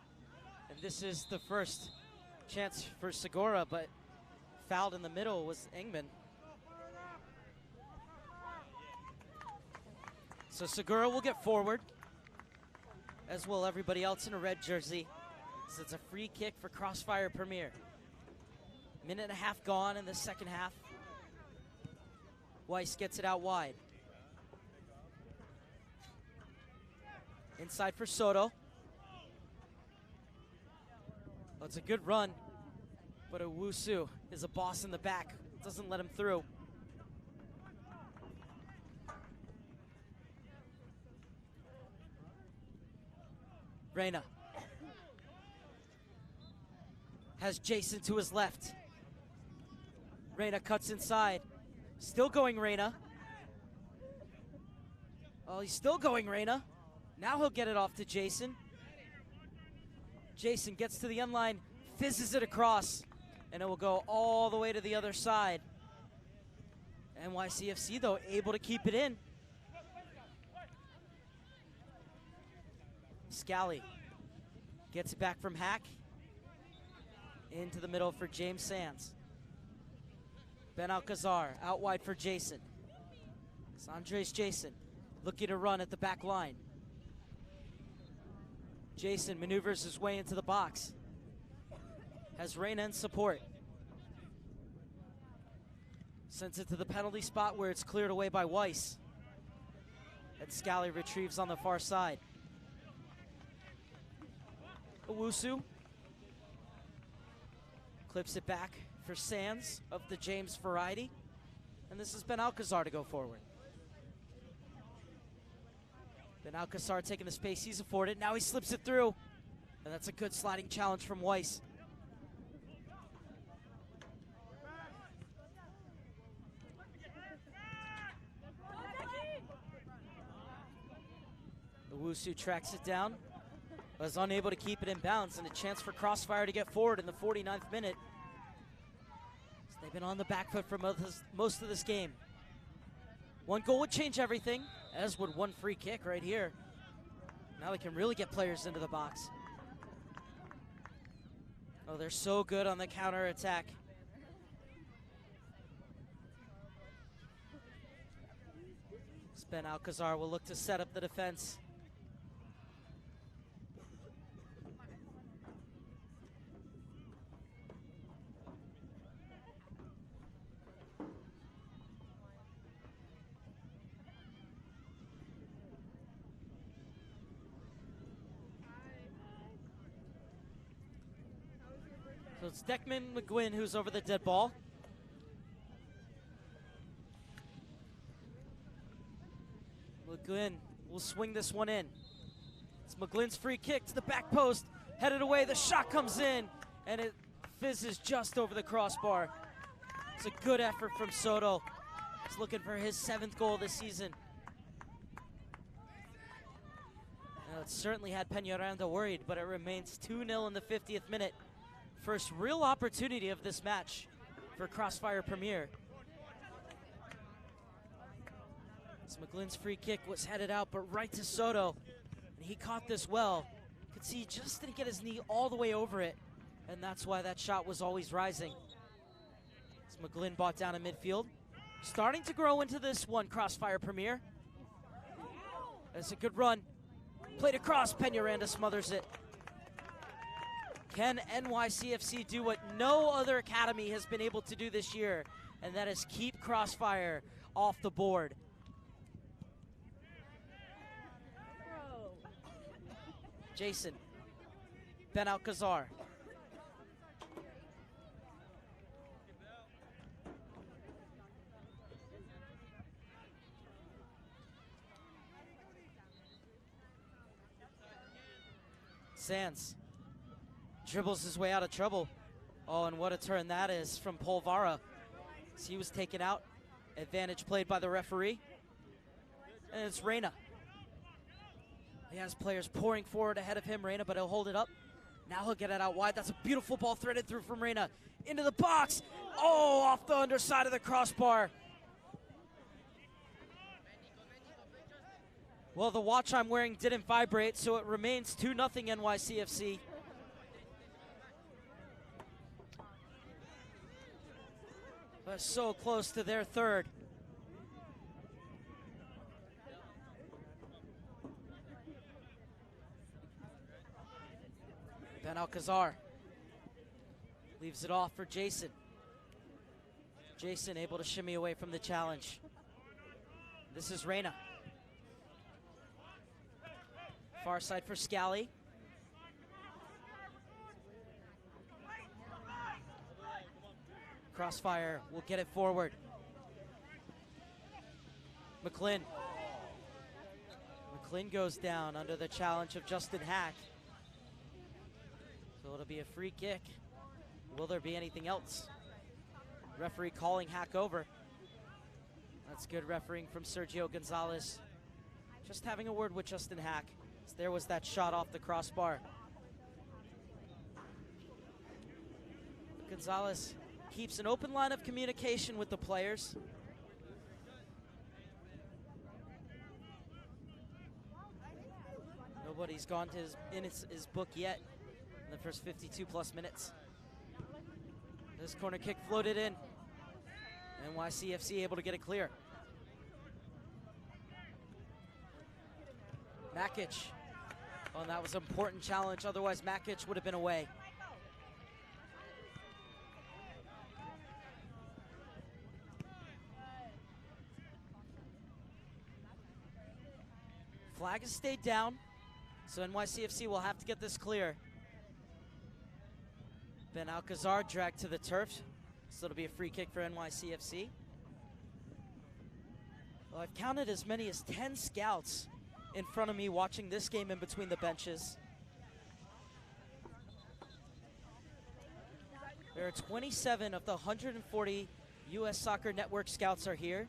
A: And this is the first chance for Segura, but fouled in the middle was Engman. So Segura will get forward, as will everybody else in a red jersey. So it's a free kick for Crossfire Premier. Minute and a half gone in the second half. Weiss gets it out wide. Inside for Soto. Oh, it's a good run, but Owusu is a boss in the back. Doesn't let him through. Reyna has Jason to his left. Reyna cuts inside. Still going Reyna. Oh, he's still going Reyna. Now he'll get it off to Jason. Jason gets to the end line, fizzes it across, and it will go all the way to the other side. NYCFC, though, able to keep it in. Scally gets it back from Hack. Into the middle for James Sands. Ben Alcazar out wide for Jason. It's Andres Jason looking to run at the back line. Jason maneuvers his way into the box. Has Reyna in support. Sends it to the penalty spot where it's cleared away by Weiss. And Scally retrieves on the far side. Owusu clips it back for Sands of the James variety. And this is Ben Alcazar to go forward. Ben Alcazar taking the space he's afforded. Now he slips it through. And that's a good sliding challenge from Weiss. Owusu tracks it down, but is unable to keep it in bounds, and a chance for Crossfire to get forward in the 49th minute. So they've been on the back foot for most of this game. One goal would change everything, as would one free kick right here. Now they can really get players into the box. Oh, they're so good on the counter attack. Ben Alcazar will look to set up the defense. So it's Deckman McGuinn who's over the dead ball. McGuinn will swing this one in. It's McGuinn's free kick to the back post, headed away, the shot comes in, and it fizzes just over the crossbar. It's a good effort from Soto. He's looking for his 7th goal this season. Now, it certainly had Peñaranda worried, but it remains 2-0 in the 50th minute. First real opportunity of this match for Crossfire Premier. As McGlynn's free kick was headed out, but right to Soto, and he caught this well. Could see he just didn't get his knee all the way over it, and that's why that shot was always rising. As McGlynn bought down in midfield, starting to grow into this one, Crossfire Premier. That's a good run. Played across, Peñaranda smothers it. Can NYCFC do what no other academy has been able to do this year, and that is keep Crossfire off the board? Jason, Ben Alcazar. Sands dribbles his way out of trouble. Oh, and what a turn that is from Polvara. So he was taken out. Advantage played by the referee. And it's Reyna. He has players pouring forward ahead of him, Reyna, but he'll hold it up. Now he'll get it out wide. That's a beautiful ball threaded through from Reyna. Into the box. Oh, off the underside of the crossbar. Well, the watch I'm wearing didn't vibrate, so it remains 2-0 NYCFC. But so close to their third. Ben Alcazar leaves it off for Jason. Jason able to shimmy away from the challenge. This is Reyna. Far side for Scally. Crossfire will get it forward. McGlynn. McGlynn goes down under the challenge of Justin Hack. So it'll be a free kick. Will there be anything else? Referee calling Hack over. That's good refereeing from Sergio Gonzalez. Just having a word with Justin Hack. So there was that shot off the crossbar. Gonzalez keeps an open line of communication with the players. Nobody's gone to his book yet in the first 52+ minutes. This corner kick floated in. NYCFC able to get it clear. Makic. Oh, and that was an important challenge. Otherwise, Makic would have been away. Flag has stayed down, so NYCFC will have to get this clear. Ben Alcazar dragged to the turf, so it'll be a free kick for NYCFC. Well, I've counted as many as 10 scouts in front of me watching this game in between the benches. There are 27 of the 140 U.S. Soccer Network scouts are here.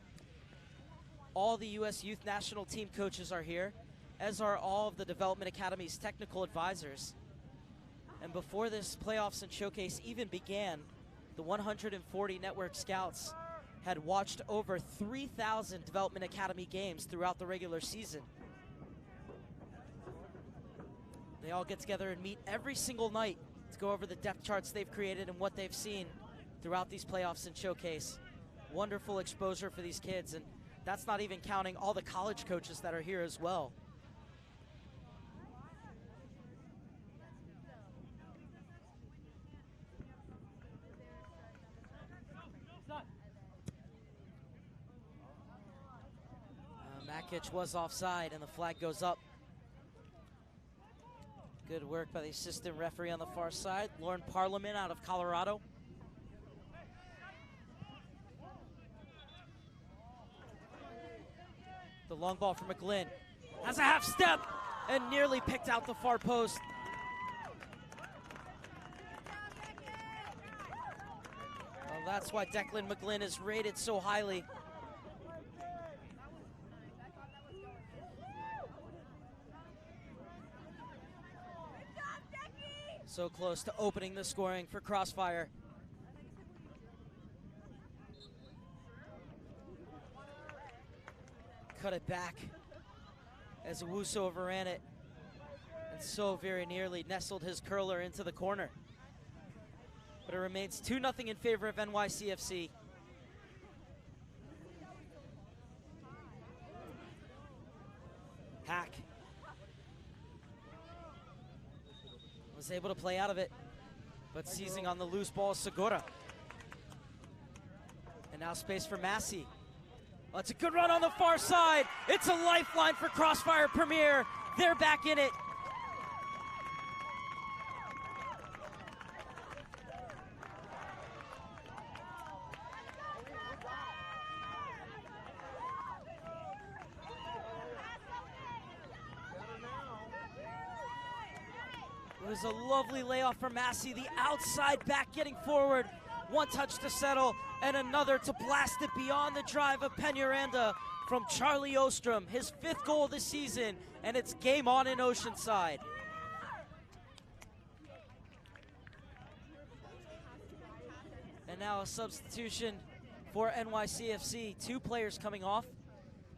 A: All the U.S. Youth National Team coaches are here, as are all of the Development Academy's technical advisors. And before this playoffs and showcase even began, the 140 network scouts had watched over 3,000 Development Academy games throughout the regular season. They all get together and meet every single night to go over the depth charts they've created and what they've seen throughout these playoffs and showcase. Wonderful exposure for these kids, and that's not even counting all the college coaches that are here as well. Makic was offside and the flag goes up. Good work by the assistant referee on the far side, Lauren Parliament out of Colorado. The long ball from McGlynn. Has a half step and nearly picked out the far post. that's why Declan McGlynn is rated so highly. So close to opening the scoring for Crossfire. Cut it back as Owusu overran it and so very nearly nestled his curler into the corner. But it remains 2-0 in favor of NYCFC. Hack was able to play out of it, but seizing on the loose ball, Segura. And now space for Massey. Oh, it's a good run on the far side. It's a lifeline for Crossfire Premier. They're back in it. It was a lovely layoff for Massey. The outside back getting forward. One touch to settle and another to blast it beyond the drive of Peñaranda from Charlie Ostrom. His 5th goal of the season, and it's game on in Oceanside. And now a substitution for NYCFC. 2 players coming off,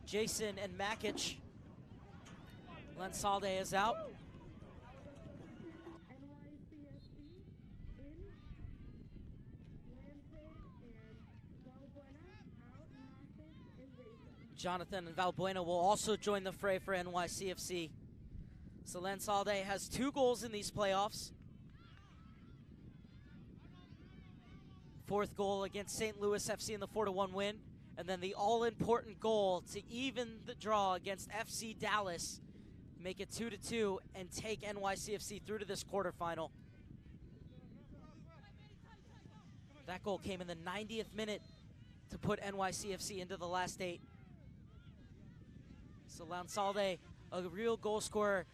A: Jason and Makic. Lansalde is out. Jonathan and Valbuena will also join the fray for NYCFC. So Lansalde has 2 goals in these playoffs. 4th goal against St. Louis FC in the 4-1 win. And then the all-important goal to even the draw against FC Dallas. Make it 2-2 and take NYCFC through to this quarterfinal. That goal came in the 90th minute to put NYCFC into the last 8. So Lansalde, a real goal scorer.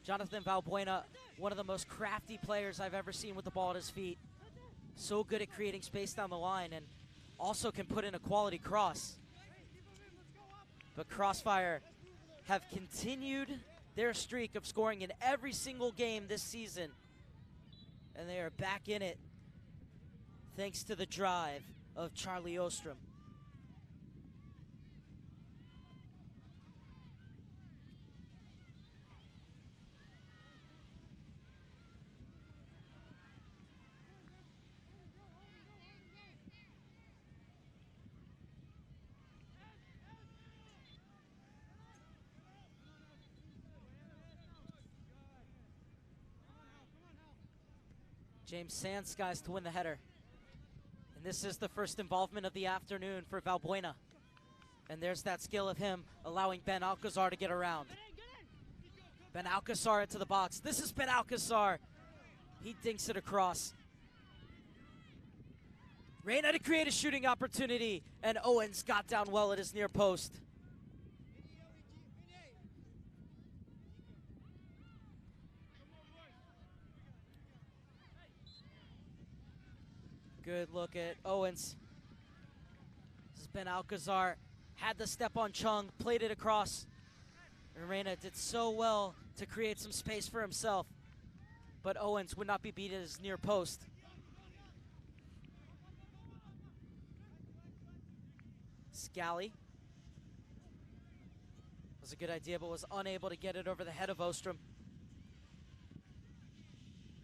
A: Jonathan Valbuena, one of the most crafty players I've ever seen with the ball at his feet. So good at creating space down the line and also can put in a quality cross. But Crossfire have continued their streak of scoring in every single game this season. And they are back in it thanks to the drive of Charlie Ostrom. James Sands, guys, to win the header. And this is the first involvement of the afternoon for Valbuena. And there's that skill of him allowing Ben Alcazar to get around. Ben Alcazar into the box. This is Ben Alcazar. He dinks it across. Reyna to create a shooting opportunity, and Owens got down well at his near post. Good look at Owens. This is Ben Alcazar. Had the step on Chung, played it across. And Reyna did so well to create some space for himself. But Owens would not be beat at his near post. Scally. Was a good idea, but was unable to get it over the head of Ostrom.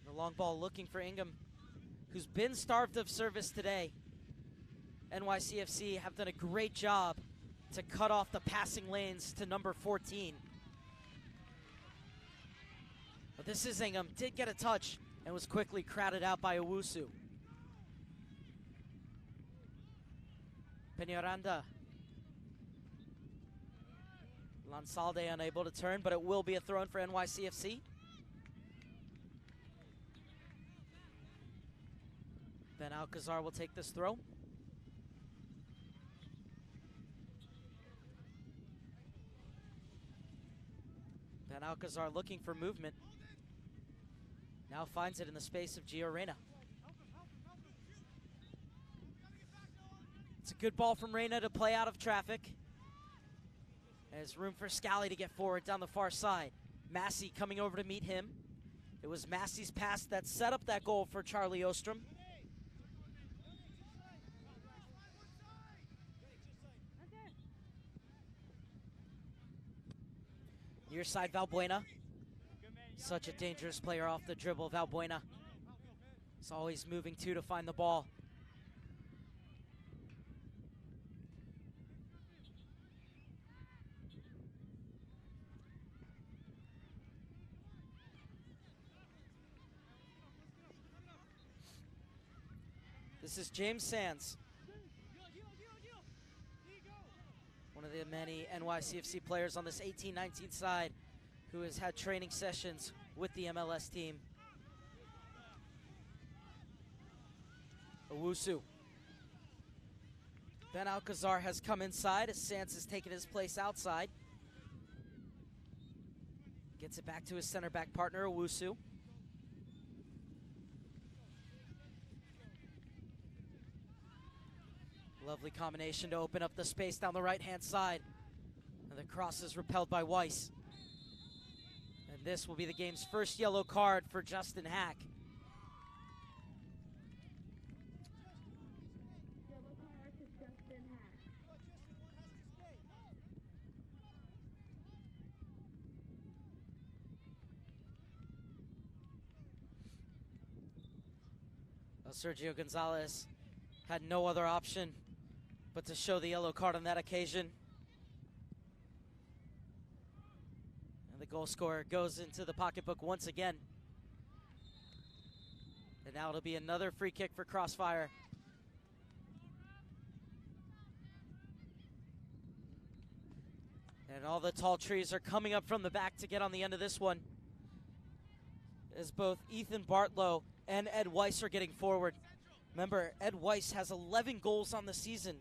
A: The long ball looking for Ingham, who's been starved of service today. NYCFC have done a great job to cut off the passing lanes to number 14. But this is Ingham, did get a touch and was quickly crowded out by Owusu. Peñaranda. Lansalde unable to turn, but it will be a throw in for NYCFC. Ben Alcazar will take this throw. Ben Alcazar looking for movement. Now finds it in the space of Gio Reyna. Good ball from Reyna to play out of traffic. There's room for Scally to get forward down the far side. Massey coming over to meet him. It was Massey's pass that set up that goal for Charlie Ostrom. Near side, Valbuena. Such a dangerous player off the dribble, Valbuena. He's always moving too to find the ball. This is James Sands, one of the many NYCFC players on this 18-19 side who has had training sessions with the MLS team. Owusu. Ben Alcazar has come inside as Sands has taken his place outside. Gets it back to his center back partner, Owusu. Lovely combination to open up the space down the right-hand side. And the cross is repelled by Weiss. And this will be the game's first yellow card for Justin Hack. Well, Sergio Gonzalez had no other option but to show the yellow card on that occasion. And the goal scorer goes into the pocketbook once again. And now it'll be another free kick for Crossfire. And all the tall trees are coming up from the back to get on the end of this one, as both Ethan Bartlow and Ed Weiss are getting forward. Remember, Ed Weiss has 11 goals on the season.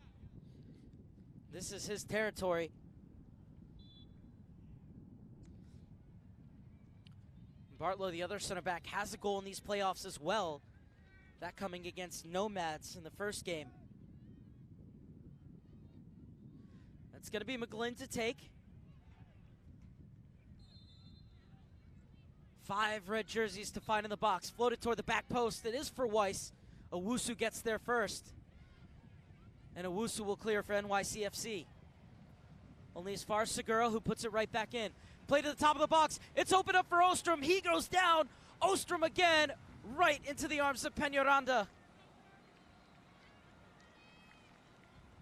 A: This is his territory. Bartlow, the other center back, has a goal in these playoffs as well. That coming against Nomads in the first game. That's going to be McGlynn to take. 5 red jerseys to find in the box. Floated toward the back post. It is for Weiss. Owusu gets there first. And Owusu will clear for NYCFC. Only as far as Segura, who puts it right back in. Play to the top of the box. It's open up for Ostrom. He goes down. Ostrom again, right into the arms of Peñaranda.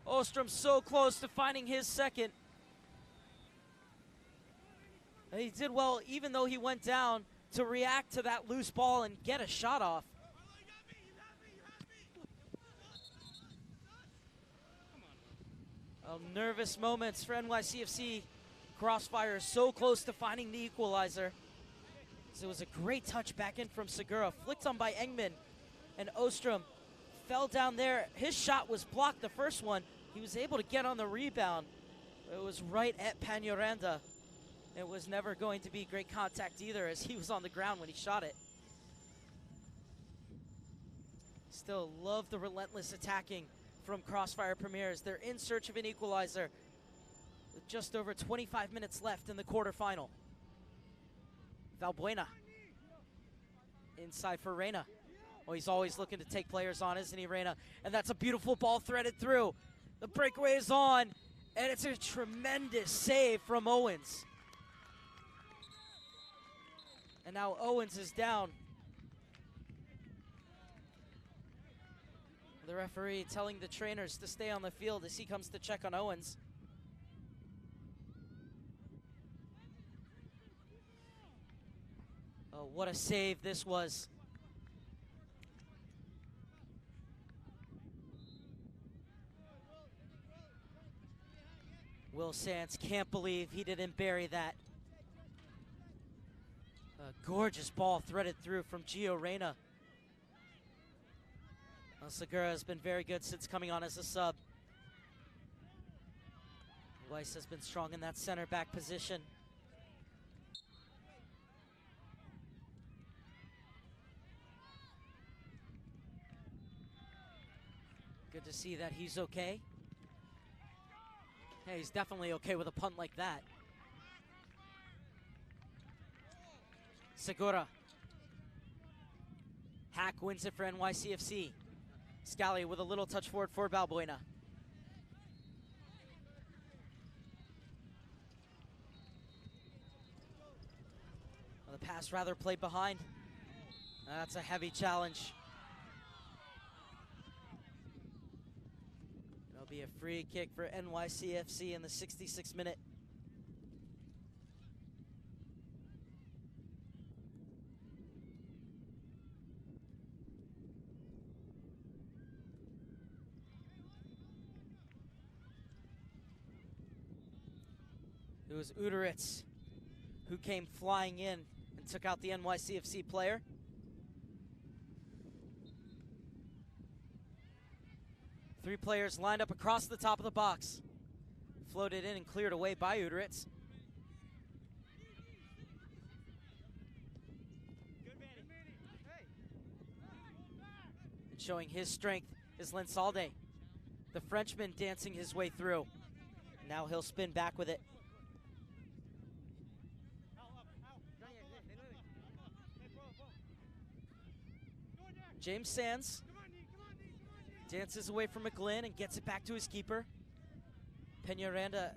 A: Ostrom so close to finding his second. And he did well, even though he went down, to react to that loose ball and get a shot off. Nervous moments for NYCFC. Crossfire so close to finding the equalizer. So it was a great touch back in from Segura, flicked on by Engman, and Ostrom fell down there. His shot was blocked, the first one. He was able to get on the rebound. It was right at Peñaranda. It was never going to be great contact either, as he was on the ground when he shot it. Still love the relentless attacking from Crossfire Premiers. They're in search of an equalizer with just over 25 minutes left in the quarterfinal. Valbuena inside for Reyna. Oh, he's always looking to take players on, isn't he, Reyna? And that's a beautiful ball threaded through. The breakaway is on, and it's a tremendous save from Owens. And now Owens is down. The referee telling the trainers to stay on the field as he comes to check on Owens. Oh, what a save this was. Will Sands can't believe he didn't bury that. A gorgeous ball threaded through from Gio Reyna. Segura has been very good since coming on as a sub. Weiss has been strong in that center back position. Good to see that he's okay. Yeah, he's definitely okay with a punt like that. Segura. Hack wins it for NYCFC. Scally with a little touch forward for Balbuena. Well, the pass rather played behind. That's a heavy challenge. It'll be a free kick for NYCFC in the 66th minute. It was Uderitz who came flying in and took out the NYCFC player. Three players lined up across the top of the box. Floated in and cleared away by Uderitz. And showing his strength is Lensalde, the Frenchman dancing his way through. Now he'll spin back with it. James Sands dances away from McGlynn and gets it back to his keeper. Peñaranda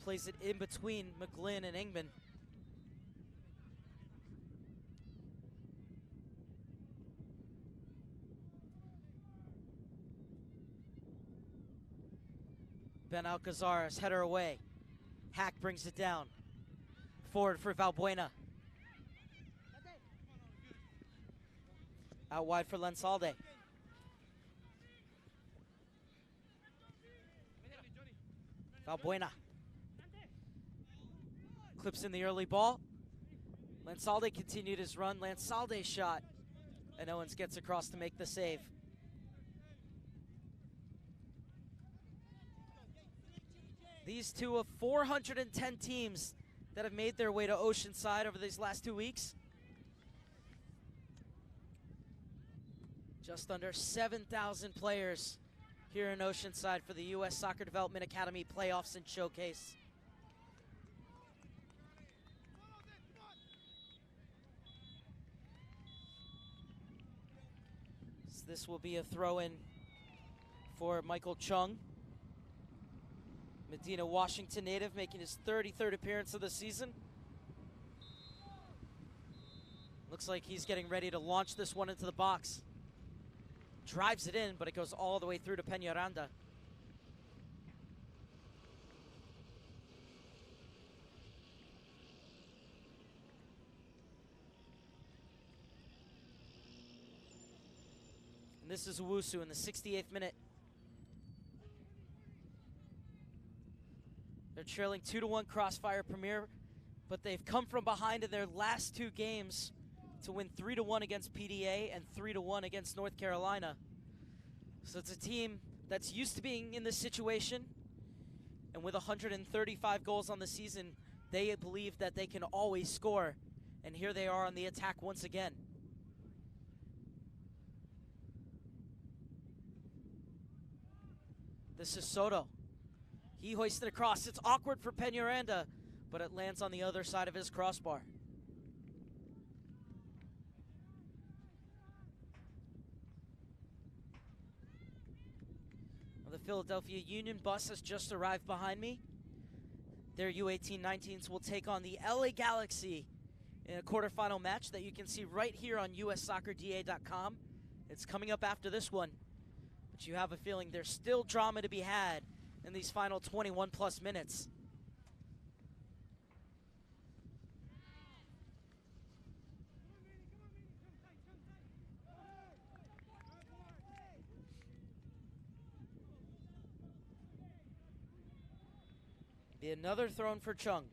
A: plays it in between McGlynn and Engman. Ben Alcazar's header away. Hack brings it down. Forward for Balbuena. Out wide for Lensalde. Balbuena clips in the early ball. Lensalde continued his run. Lensalde shot, and Owens gets across to make the save. These two of 410 teams that have made their way to Oceanside over these last 2 weeks. Just under 7,000 players here in Oceanside for the U.S. Soccer Development Academy playoffs and showcase. So this will be a throw-in for Michael Chung. Medina, Washington native, making his 33rd appearance of the season. Looks like he's getting ready to launch this one into the box. Drives it in, but it goes all the way through to Peñaranda. And this is Owusu in the 68th minute. They're trailing 2-1 Crossfire Premier, but they've come from behind in their last two games to win 3-1 against PDA and 3-1 against North Carolina. So it's a team that's used to being in this situation, and with 135 goals on the season, they believe that they can always score. And here they are on the attack once again. This is Soto. He hoisted across. It's awkward for Peñaranda, but it lands on the other side of his crossbar. The Philadelphia Union bus has just arrived behind me. Their U-18 19s will take on the LA Galaxy in a quarterfinal match that you can see right here on USSoccerDA.com. It's coming up after this one, but you have a feeling there's still drama to be had in these final 21 plus minutes. Be another thrown for Chung.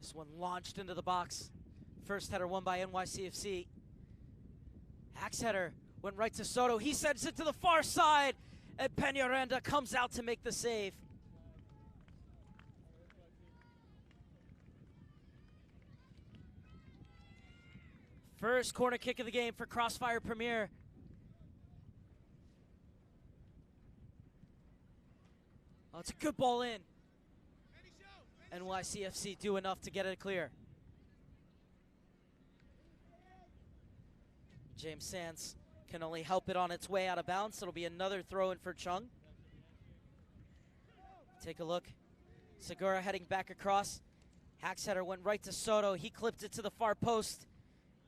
A: This one launched into the box. First header won by NYCFC. Hack's header went right to Soto. He sends it to the far side, and Peñaranda comes out to make the save. First corner kick of the game for Crossfire Premier. Oh, it's a good ball in. NYCFC do enough to get it clear. James Sands can only help it on its way out of bounds. It'll be another throw in for Chung. Take a look. Segura heading back across. Hack's header went right to Soto. He clipped it to the far post.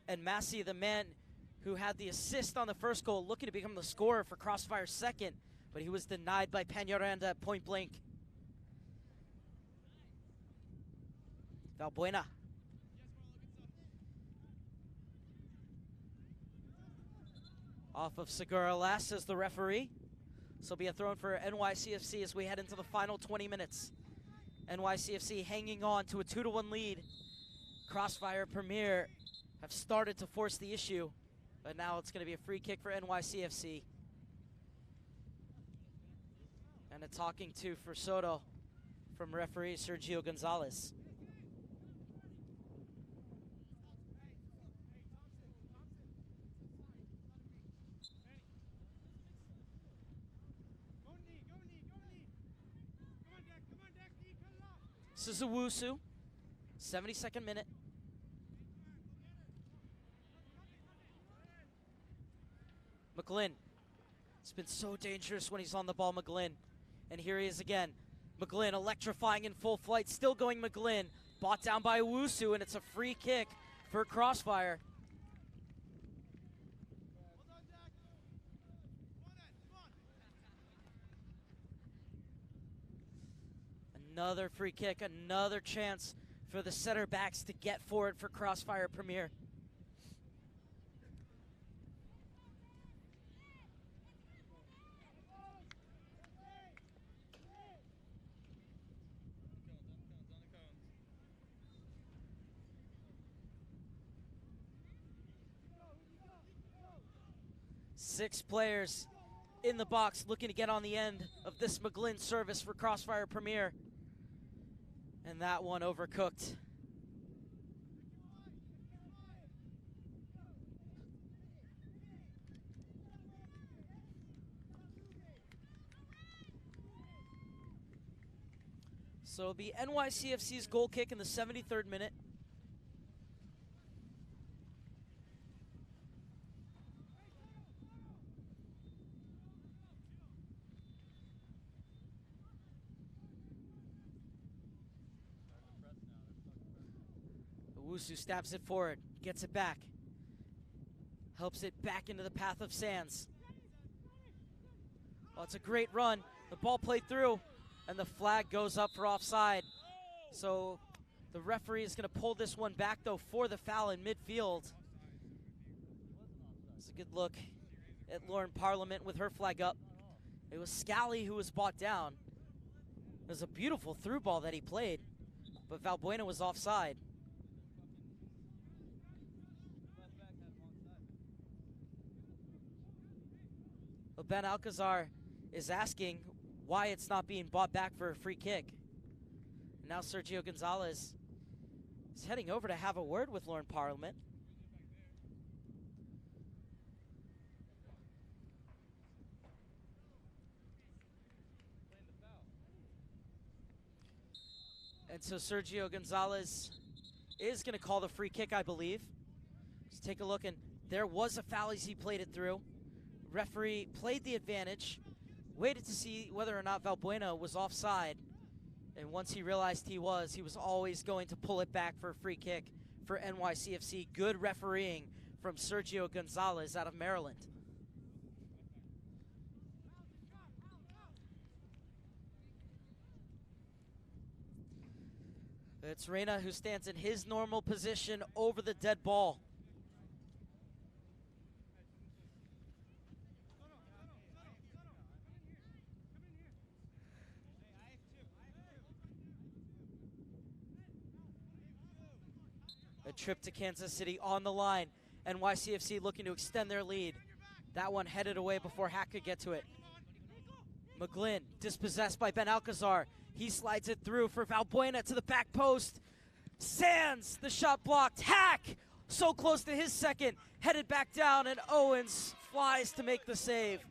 A: And Massey, the man who had the assist on the first goal, looking to become the scorer for Crossfire's second, but he was denied by Peñaranda at point blank. Valbuena. Off of Segura last as the referee. This will be a throw-in for NYCFC as we head into the final 20 minutes. NYCFC hanging on to a 2-1 lead. Crossfire Premier have started to force the issue, but now it's going to be a free kick for NYCFC. And a talking to for Soto from referee Sergio Gonzalez. This is Owusu, 72nd minute. McGlynn. It's been so dangerous when he's on the ball, McGlynn. And here he is again. McGlynn electrifying in full flight, still going McGlynn. Bought down by Owusu, and it's a free kick for Crossfire. Another free kick, another chance for the center backs to get forward for Crossfire Premier. Six players in the box looking to get on the end of this McGlynn service for Crossfire Premier. And that one overcooked. So it'll be NYCFC's goal kick in the 73rd minute. Owusu stabs it forward, gets it back, helps it back into the path of Sands. Oh, it's a great run. The ball played through, and the flag goes up for offside. So the referee is going to pull this one back, though, for the foul in midfield. It's a good look at Lauren Parliament with her flag up. It was Scally who was brought down. It was a beautiful through ball that he played, but Valbuena was offside. Ben Alcazar is asking why it's not being bought back for a free kick. And now Sergio Gonzalez is heading over to have a word with Lauren Parliament. And so Sergio Gonzalez is going to call the free kick, I believe. Let's take a look, and there was a foul as he played it through. Referee played the advantage, waited to see whether or not Valbuena was offside, and once he realized he was always going to pull it back for a free kick for NYCFC. Good refereeing from Sergio Gonzalez out of Maryland. It's Reyna who stands in his normal position over the dead ball. A trip to Kansas City on the line. NYCFC looking to extend their lead. That one headed away before Hack could get to it. McGlynn dispossessed by Ben Alcazar. He slides it through for Valbuena to the back post. Sands, the shot blocked. Hack So close to his second. Headed back down, and Owens flies to make the save. It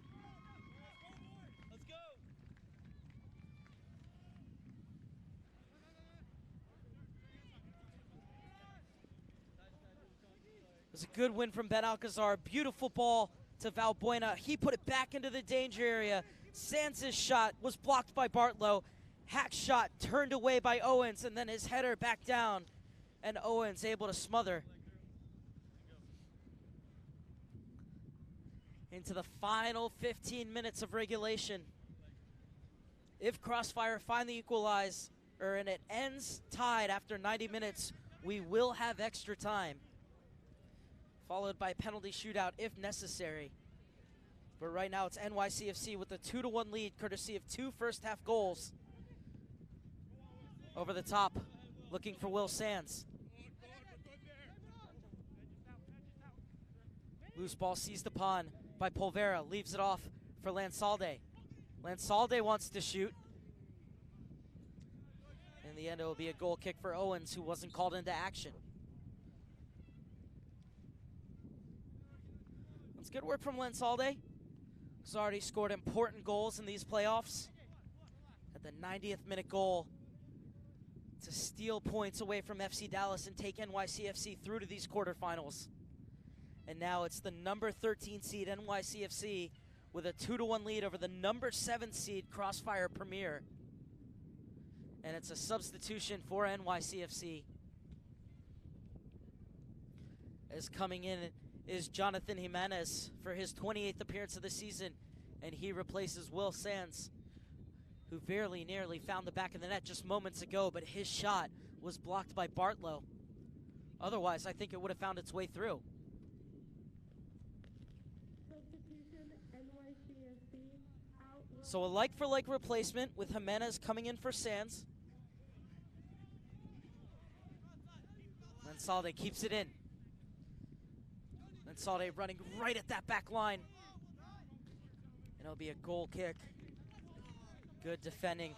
A: was a good win from Ben Alcazar. Beautiful ball to Valbuena. He put it back into the danger area. Sands' shot was blocked by Bartlow. Hack's shot turned away by Owens, and then his header back down, and Owens able to smother. Into the final 15 minutes of regulation. If Crossfire finally equalize, and it ends tied after 90 minutes, we will have extra time, followed by penalty shootout if necessary. But right now it's NYCFC with a 2-1 lead, courtesy of 2 first-half goals. Over the top, looking for Will Sands. Loose ball seized upon by Polvera, leaves it off for Lansalde. Lansalde wants to shoot. In the end, it will be a goal kick for Owens, who wasn't called into action. It's good work from Lansalde, who's already scored important goals in these playoffs. At the 90th minute goal to steal points away from FC Dallas and take NYCFC through to these quarterfinals. And now it's the number 13 seed NYCFC with a 2-1 lead over the number 7 seed Crossfire Premier. And it's a substitution for NYCFC. As coming in is Jonathan Jimenez for his 28th appearance of the season, and he replaces Will Sands, who very nearly found the back of the net just moments ago, but his shot was blocked by Bartlow. Otherwise, I think it would have found its way through. So a like-for-like replacement with Jimenez coming in for Sands. Lansalde keeps it in. Lansalde running right at that back line. And it'll be a goal kick. Good defending.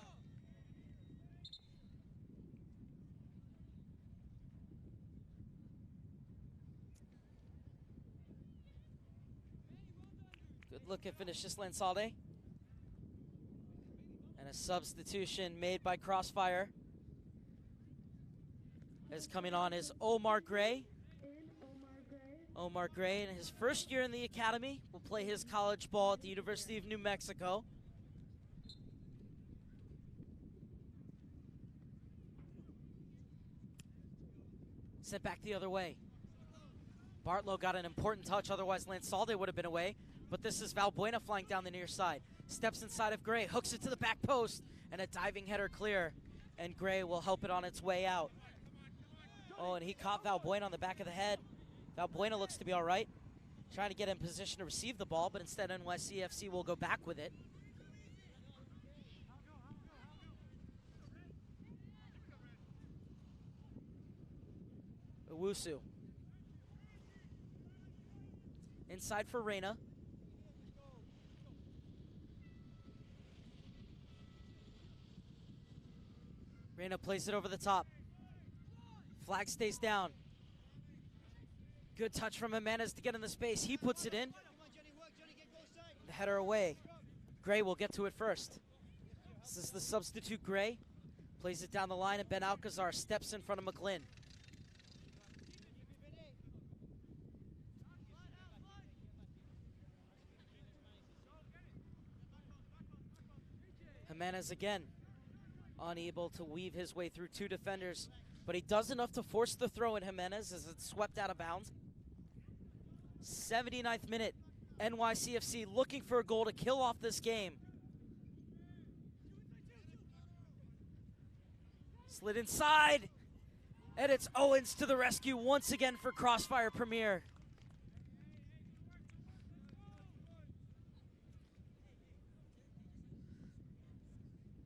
A: Good look at finishes Lansalde. And a substitution made by Crossfire. As coming on is Omar Gray. Omar Gray, in his first year in the academy, will play his college ball at the University of New Mexico. Sent back the other way. Bartlow got an important touch, otherwise Lansalde would have been away. But this is Valbuena flying down the near side. Steps inside of Gray, hooks it to the back post, and a diving header clear. And Gray will help it on its way out. Oh, and he caught Valbuena on the back of the head. Valbuena looks to be all right. Trying to get in position to receive the ball, but instead NYCFC will go back with it. Owusu. Inside for Reyna. Reyna plays it over the top. Flag stays down. Good touch from Jimenez to get in the space. He puts it in. The header away. Gray will get to it first. This is the substitute Gray. Plays it down the line, and Ben Alcazar steps in front of McGlynn. Jimenez again, unable to weave his way through 2 defenders, but he does enough to force the throw in Jimenez as it's swept out of bounds. 79th minute, NYCFC looking for a goal to kill off this game. Slid inside, and it's Owens to the rescue once again for Crossfire Premier.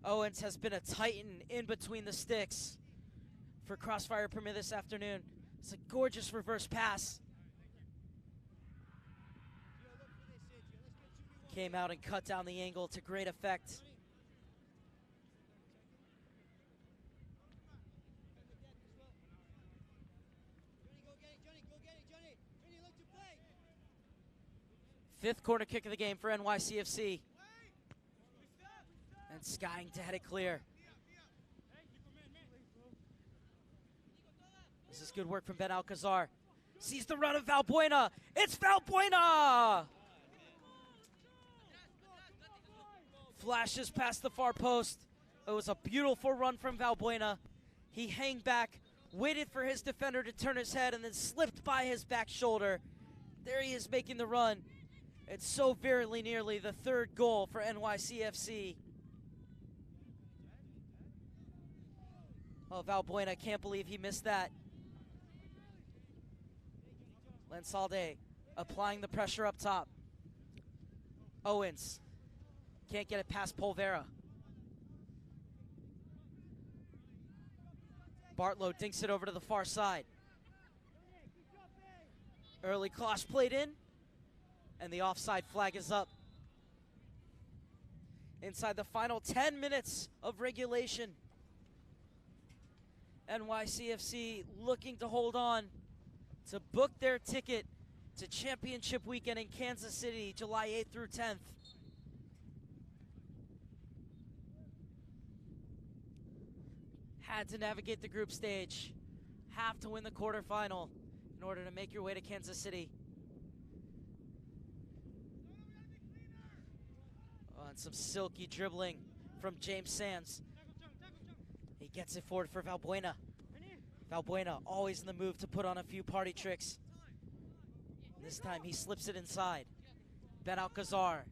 A: Owens has been a titan in between the sticks for Crossfire Premier this afternoon. It's a gorgeous reverse pass. Came out and cut down the angle to great effect. Fifth corner kick of the game for NYCFC. And skying to head it clear. This is good work from Ben Alcazar. Sees the run of Valbuena. It's Valbuena! Flashes past the far post. It was a beautiful run from Valbuena. He hung back, waited for his defender to turn his head, and then slipped by his back shoulder. There he is making the run. It's so very nearly the third goal for NYCFC. Oh, Valbuena, can't believe he missed that. Lensalde applying the pressure up top. Owens can't get it past Polvera. Bartlow dinks it over to the far side. Early cross played in, and the offside flag is up. Inside the final 10 minutes of regulation, NYCFC looking to hold on to book their ticket to championship weekend in Kansas City, July 8th through 10th. Had to navigate the group stage, have to win the quarterfinal in order to make your way to Kansas City. Oh, and some silky dribbling from James Sands. He gets it forward for Valbuena. Valbuena always in the move to put on a few party tricks. This time he slips it inside. Ben Alcazar.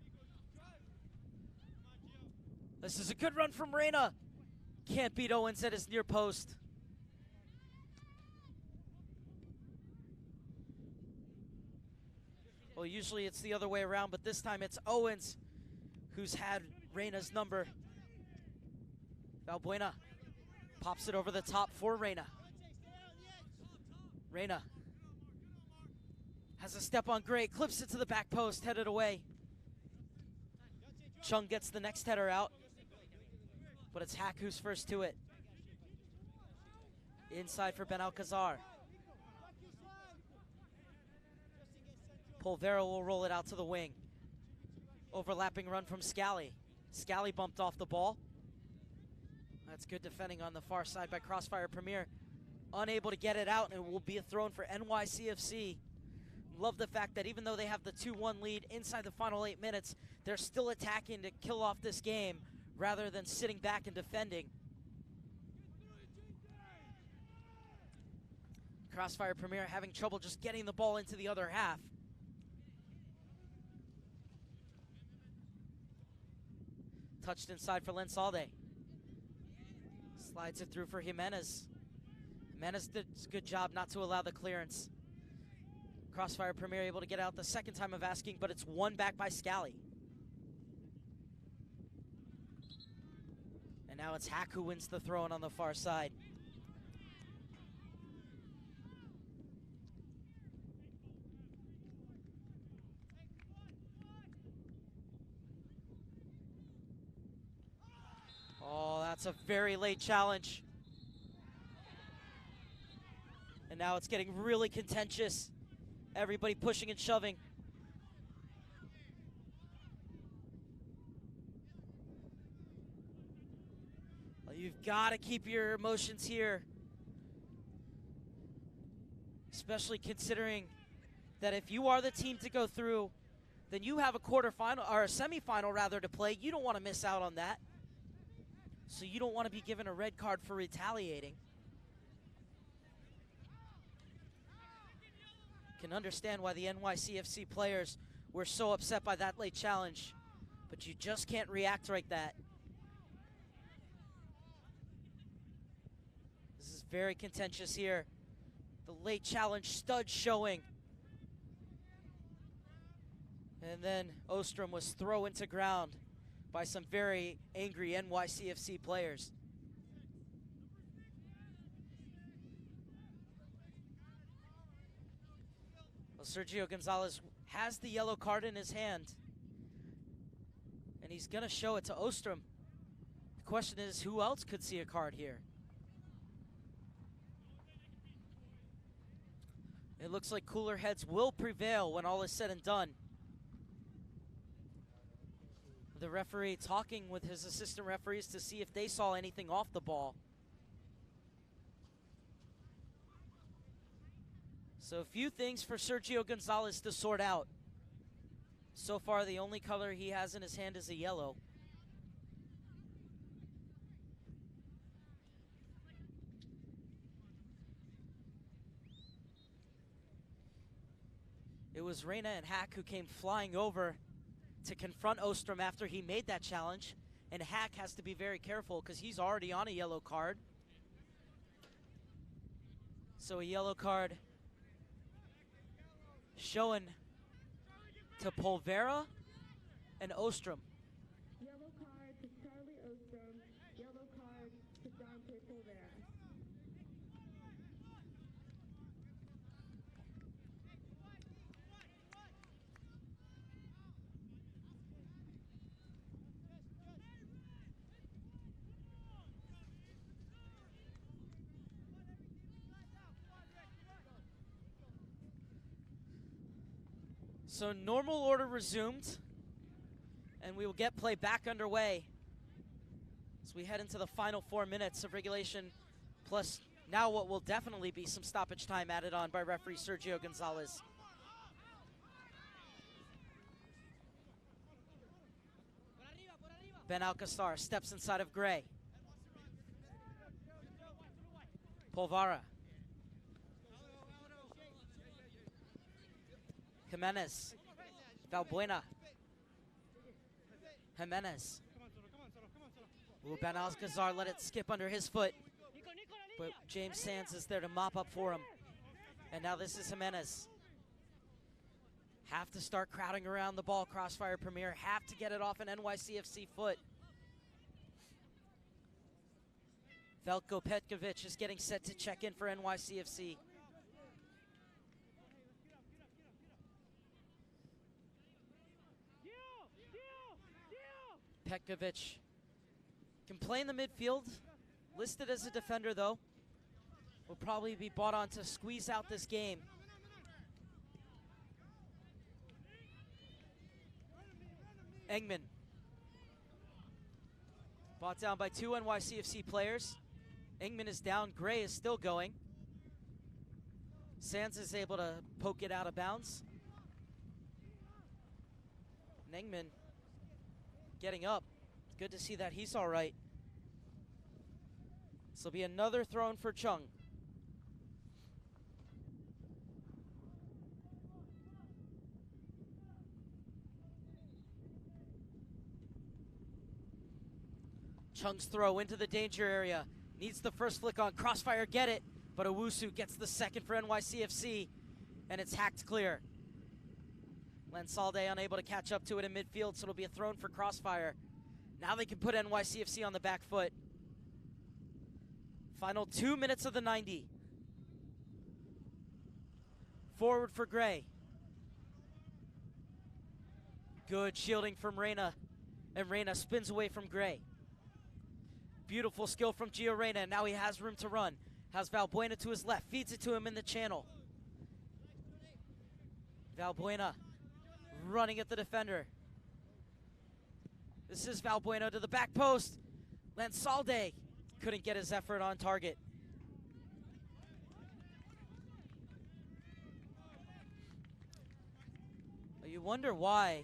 A: This is a good run from Reyna. Can't beat Owens at his near post. Well, usually it's the other way around, but this time it's Owens who's had Reyna's number. Valbuena pops it over the top for Reyna. Reyna has a step on Gray, clips it to the back post, headed away. Chung gets the next header out, but it's Hack who's first to it. Inside for Ben Alcazar. Polvera will roll it out to the wing. Overlapping run from Scally. Scally bumped off the ball. That's good defending on the far side by Crossfire Premier. Unable to get it out, and it will be a throw-in for NYCFC. Love the fact that even though they have the 2-1 lead inside the final 8 minutes, they're still attacking to kill off this game rather than sitting back and defending. Crossfire Premier having trouble just getting the ball into the other half. Touched inside for Lensalde. Slides it through for Jimenez. Jimenez did a good job not to allow the clearance. Crossfire Premier able to get out the second time of asking, but it's won back by Scally. And now it's Hack who wins the throw-in on the far side. Oh, that's a very late challenge. And now it's getting really contentious. Everybody pushing and shoving. Well, you've got to keep your emotions here. Especially considering that if you are the team to go through, then you have a quarterfinal, or a semifinal rather, to play. You don't want to miss out on that. So you don't want to be given a red card for retaliating. Can understand why the NYCFC players were so upset by that late challenge, but you just can't react like that. This is very contentious here. The late challenge stud showing. And then Ostrom was thrown into ground by some very angry NYCFC players. Well, Sergio Gonzalez has the yellow card in his hand, and he's gonna show it to Ostrom. The question is, who else could see a card here? It looks like cooler heads will prevail when all is said and done. the referee talking with his assistant referees to see if they saw anything off the ball. So a few things for Sergio Gonzalez to sort out. So far, the only color he has in his hand is a yellow. It was Reyna and Hack who came flying over to confront Ostrom after he made that challenge. And Hack has to be very careful because he's already on a yellow card. So a yellow card showing to Polvera and Ostrom.
C: Yellow card to Charlie Ostrom. Yellow card to Dante Polvera.
A: So normal order resumed, and we will get play back underway as we head into the final 4 minutes of regulation, plus now what will definitely be some stoppage time added on by referee Sergio Gonzalez. Ben Alcazar steps inside of Gray. Polvara. Jimenez. Valbuena. Jimenez. Ooh, Ben Alcazar let it skip under his foot. But James Sands is there to mop up for him. And now this is Jimenez. Have to start crowding around the ball, Crossfire Premier. Have to get it off an NYCFC foot. Veljko Petkovic is getting set to check in for NYCFC. Petkovic can play in the midfield, listed as a defender though. Will probably be brought on to squeeze out this game. Engman. Brought down by 2 NYCFC players. Engman is down, Gray is still going. Sands is able to poke it out of bounds. And Engman getting up. It's good to see that he's all right. This will be another throw-in for Chung. Chung's throw into the danger area. Needs the first flick on. Crossfire get it, but Owusu gets the second for NYCFC, and it's hacked clear. Lansalde unable to catch up to it in midfield, so it'll be a throw for Crossfire. Now they can put NYCFC on the back foot. Final 2 minutes of the 90. Forward for Gray. Good shielding from Reyna, and Reyna spins away from Gray. Beautiful skill from Gio Reyna, and now he has room to run. Has Valbuena to his left, feeds it to him in the channel. Valbuena running at the defender. This is Valbuena to the back post. Lansalde couldn't get his effort on target. You wonder why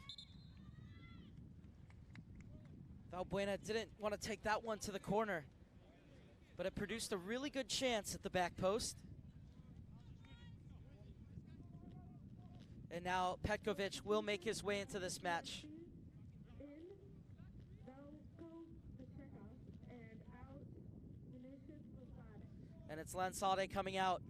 A: Valbuena didn't want to take that one to the corner, but it produced a really good chance at the back post. And now Petkovic will make his way into this match. And it's Lansalde coming out.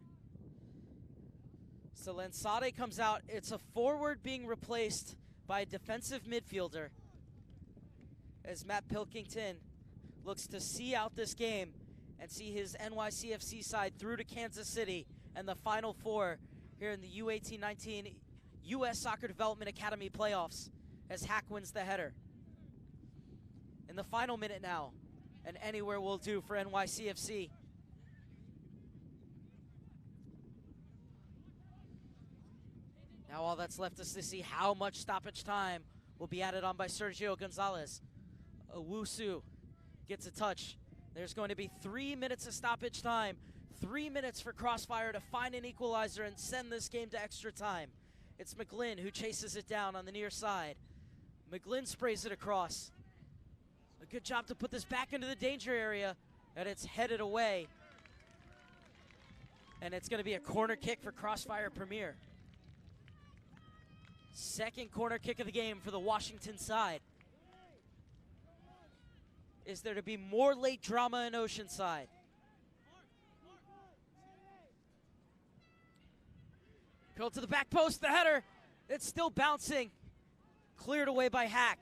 A: So Lansalde comes out. It's a forward being replaced by a defensive midfielder, as Matt Pilkington looks to see out this game and see his NYCFC side through to Kansas City and the Final Four here in the U-18-19 U.S. Soccer Development Academy playoffs as Hack wins the header. In the final minute now, and anywhere will do for NYCFC. Now all that's left is to see how much stoppage time will be added on by Sergio Gonzalez. Owusu gets a touch. There's going to be 3 minutes of stoppage time. 3 minutes for Crossfire to find an equalizer and send this game to extra time. It's McGlynn who chases it down on the near side. McGlynn sprays it across. A good job to put this back into the danger area, and it's headed away. And it's going to be a corner kick for Crossfire Premier. Second corner kick of the game for the Washington side. Is there to be more late drama in Oceanside? Curl to the back post, the header. It's still bouncing. Cleared away by Hack.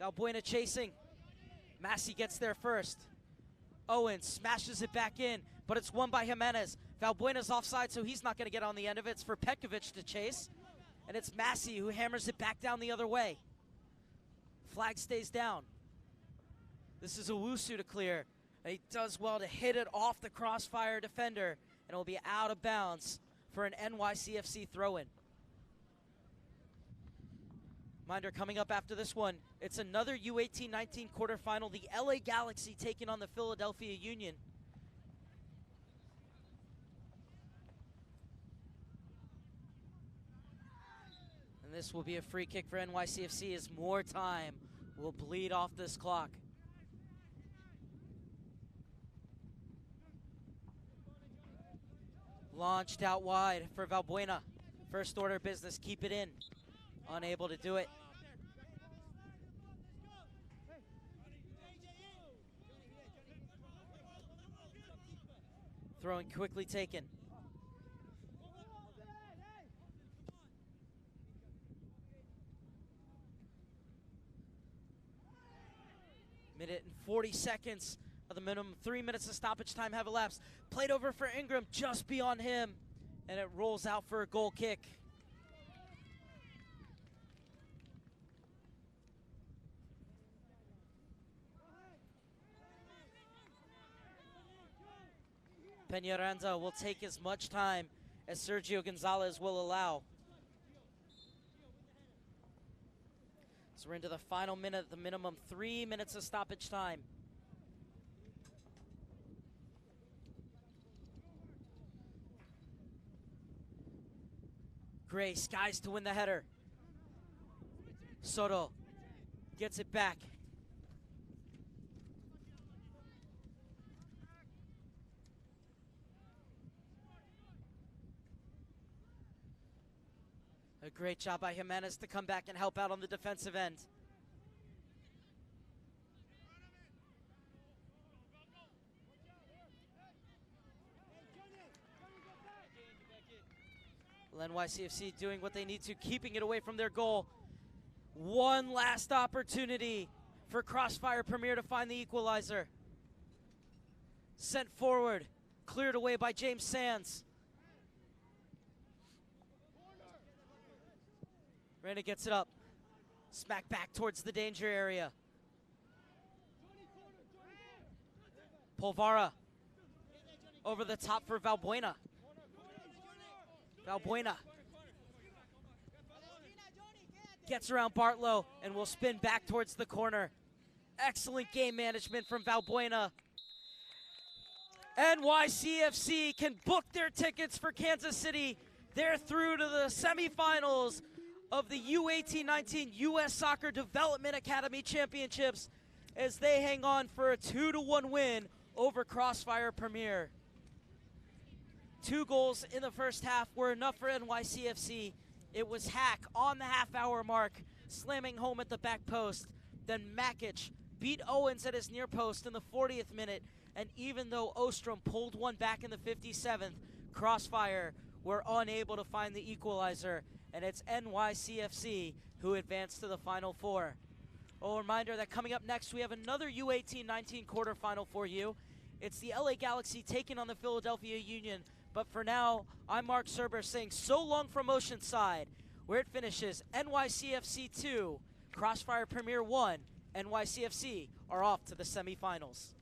A: Valbuena chasing. Massey gets there first. Owen smashes it back in, but it's won by Jimenez. Valbuena's offside, so he's not going to get on the end of it. It's for Petkovic to chase. And it's Massey who hammers it back down the other way. Flag stays down. This is Owusu to clear. And he does well to hit it off the Crossfire defender. And it will be out of bounds for an NYCFC throw-in. Reminder coming up after this one, it's another U-18-19 quarterfinal. The LA Galaxy taking on the Philadelphia Union. And this will be a free kick for NYCFC as more time will bleed off this clock. Launched out wide for Valbuena. First order business, keep it in. Unable to do it. Throwing quickly taken. Minute and 40 seconds of the minimum. 3 minutes of stoppage time have elapsed. Played over for Ingram just beyond him. And it rolls out for a goal kick. Peñaranda will take as much time as Sergio Gonzalez will allow. So we're into the final minute, the minimum 3 minutes of stoppage time. Gray skies to win the header. Soto gets it back. A great job by Jimenez to come back and help out on the defensive end. NYCFC doing what they need to, keeping it away from their goal. One last opportunity for Crossfire Premier to find the equalizer. Sent forward, cleared away by James Sands. Reyna gets it up. Smack back towards the danger area. Polvara over the top for Valbuena. Valbuena gets around Bartlow and will spin back towards the corner. Excellent game management from Valbuena. NYCFC can book their tickets for Kansas City. They're through to the semifinals of the U-18-19 U.S. Soccer Development Academy Championships as they hang on for a 2-1 win over Crossfire Premier. 2 goals in the first half were enough for NYCFC. It was Hack on the half-hour mark, slamming home at the back post. Then Makic beat Owens at his near post in the 40th minute, and even though Ostrom pulled one back in the 57th, Crossfire were unable to find the equalizer, and it's NYCFC who advanced to the Final Four. A reminder that coming up next, we have another U-18-19 quarterfinal for you. It's the LA Galaxy taking on the Philadelphia Union. But for now, I'm Mark Serber saying so long from Oceanside, where it finishes NYCFC 2, Crossfire Premier 1, NYCFC are off to the semifinals.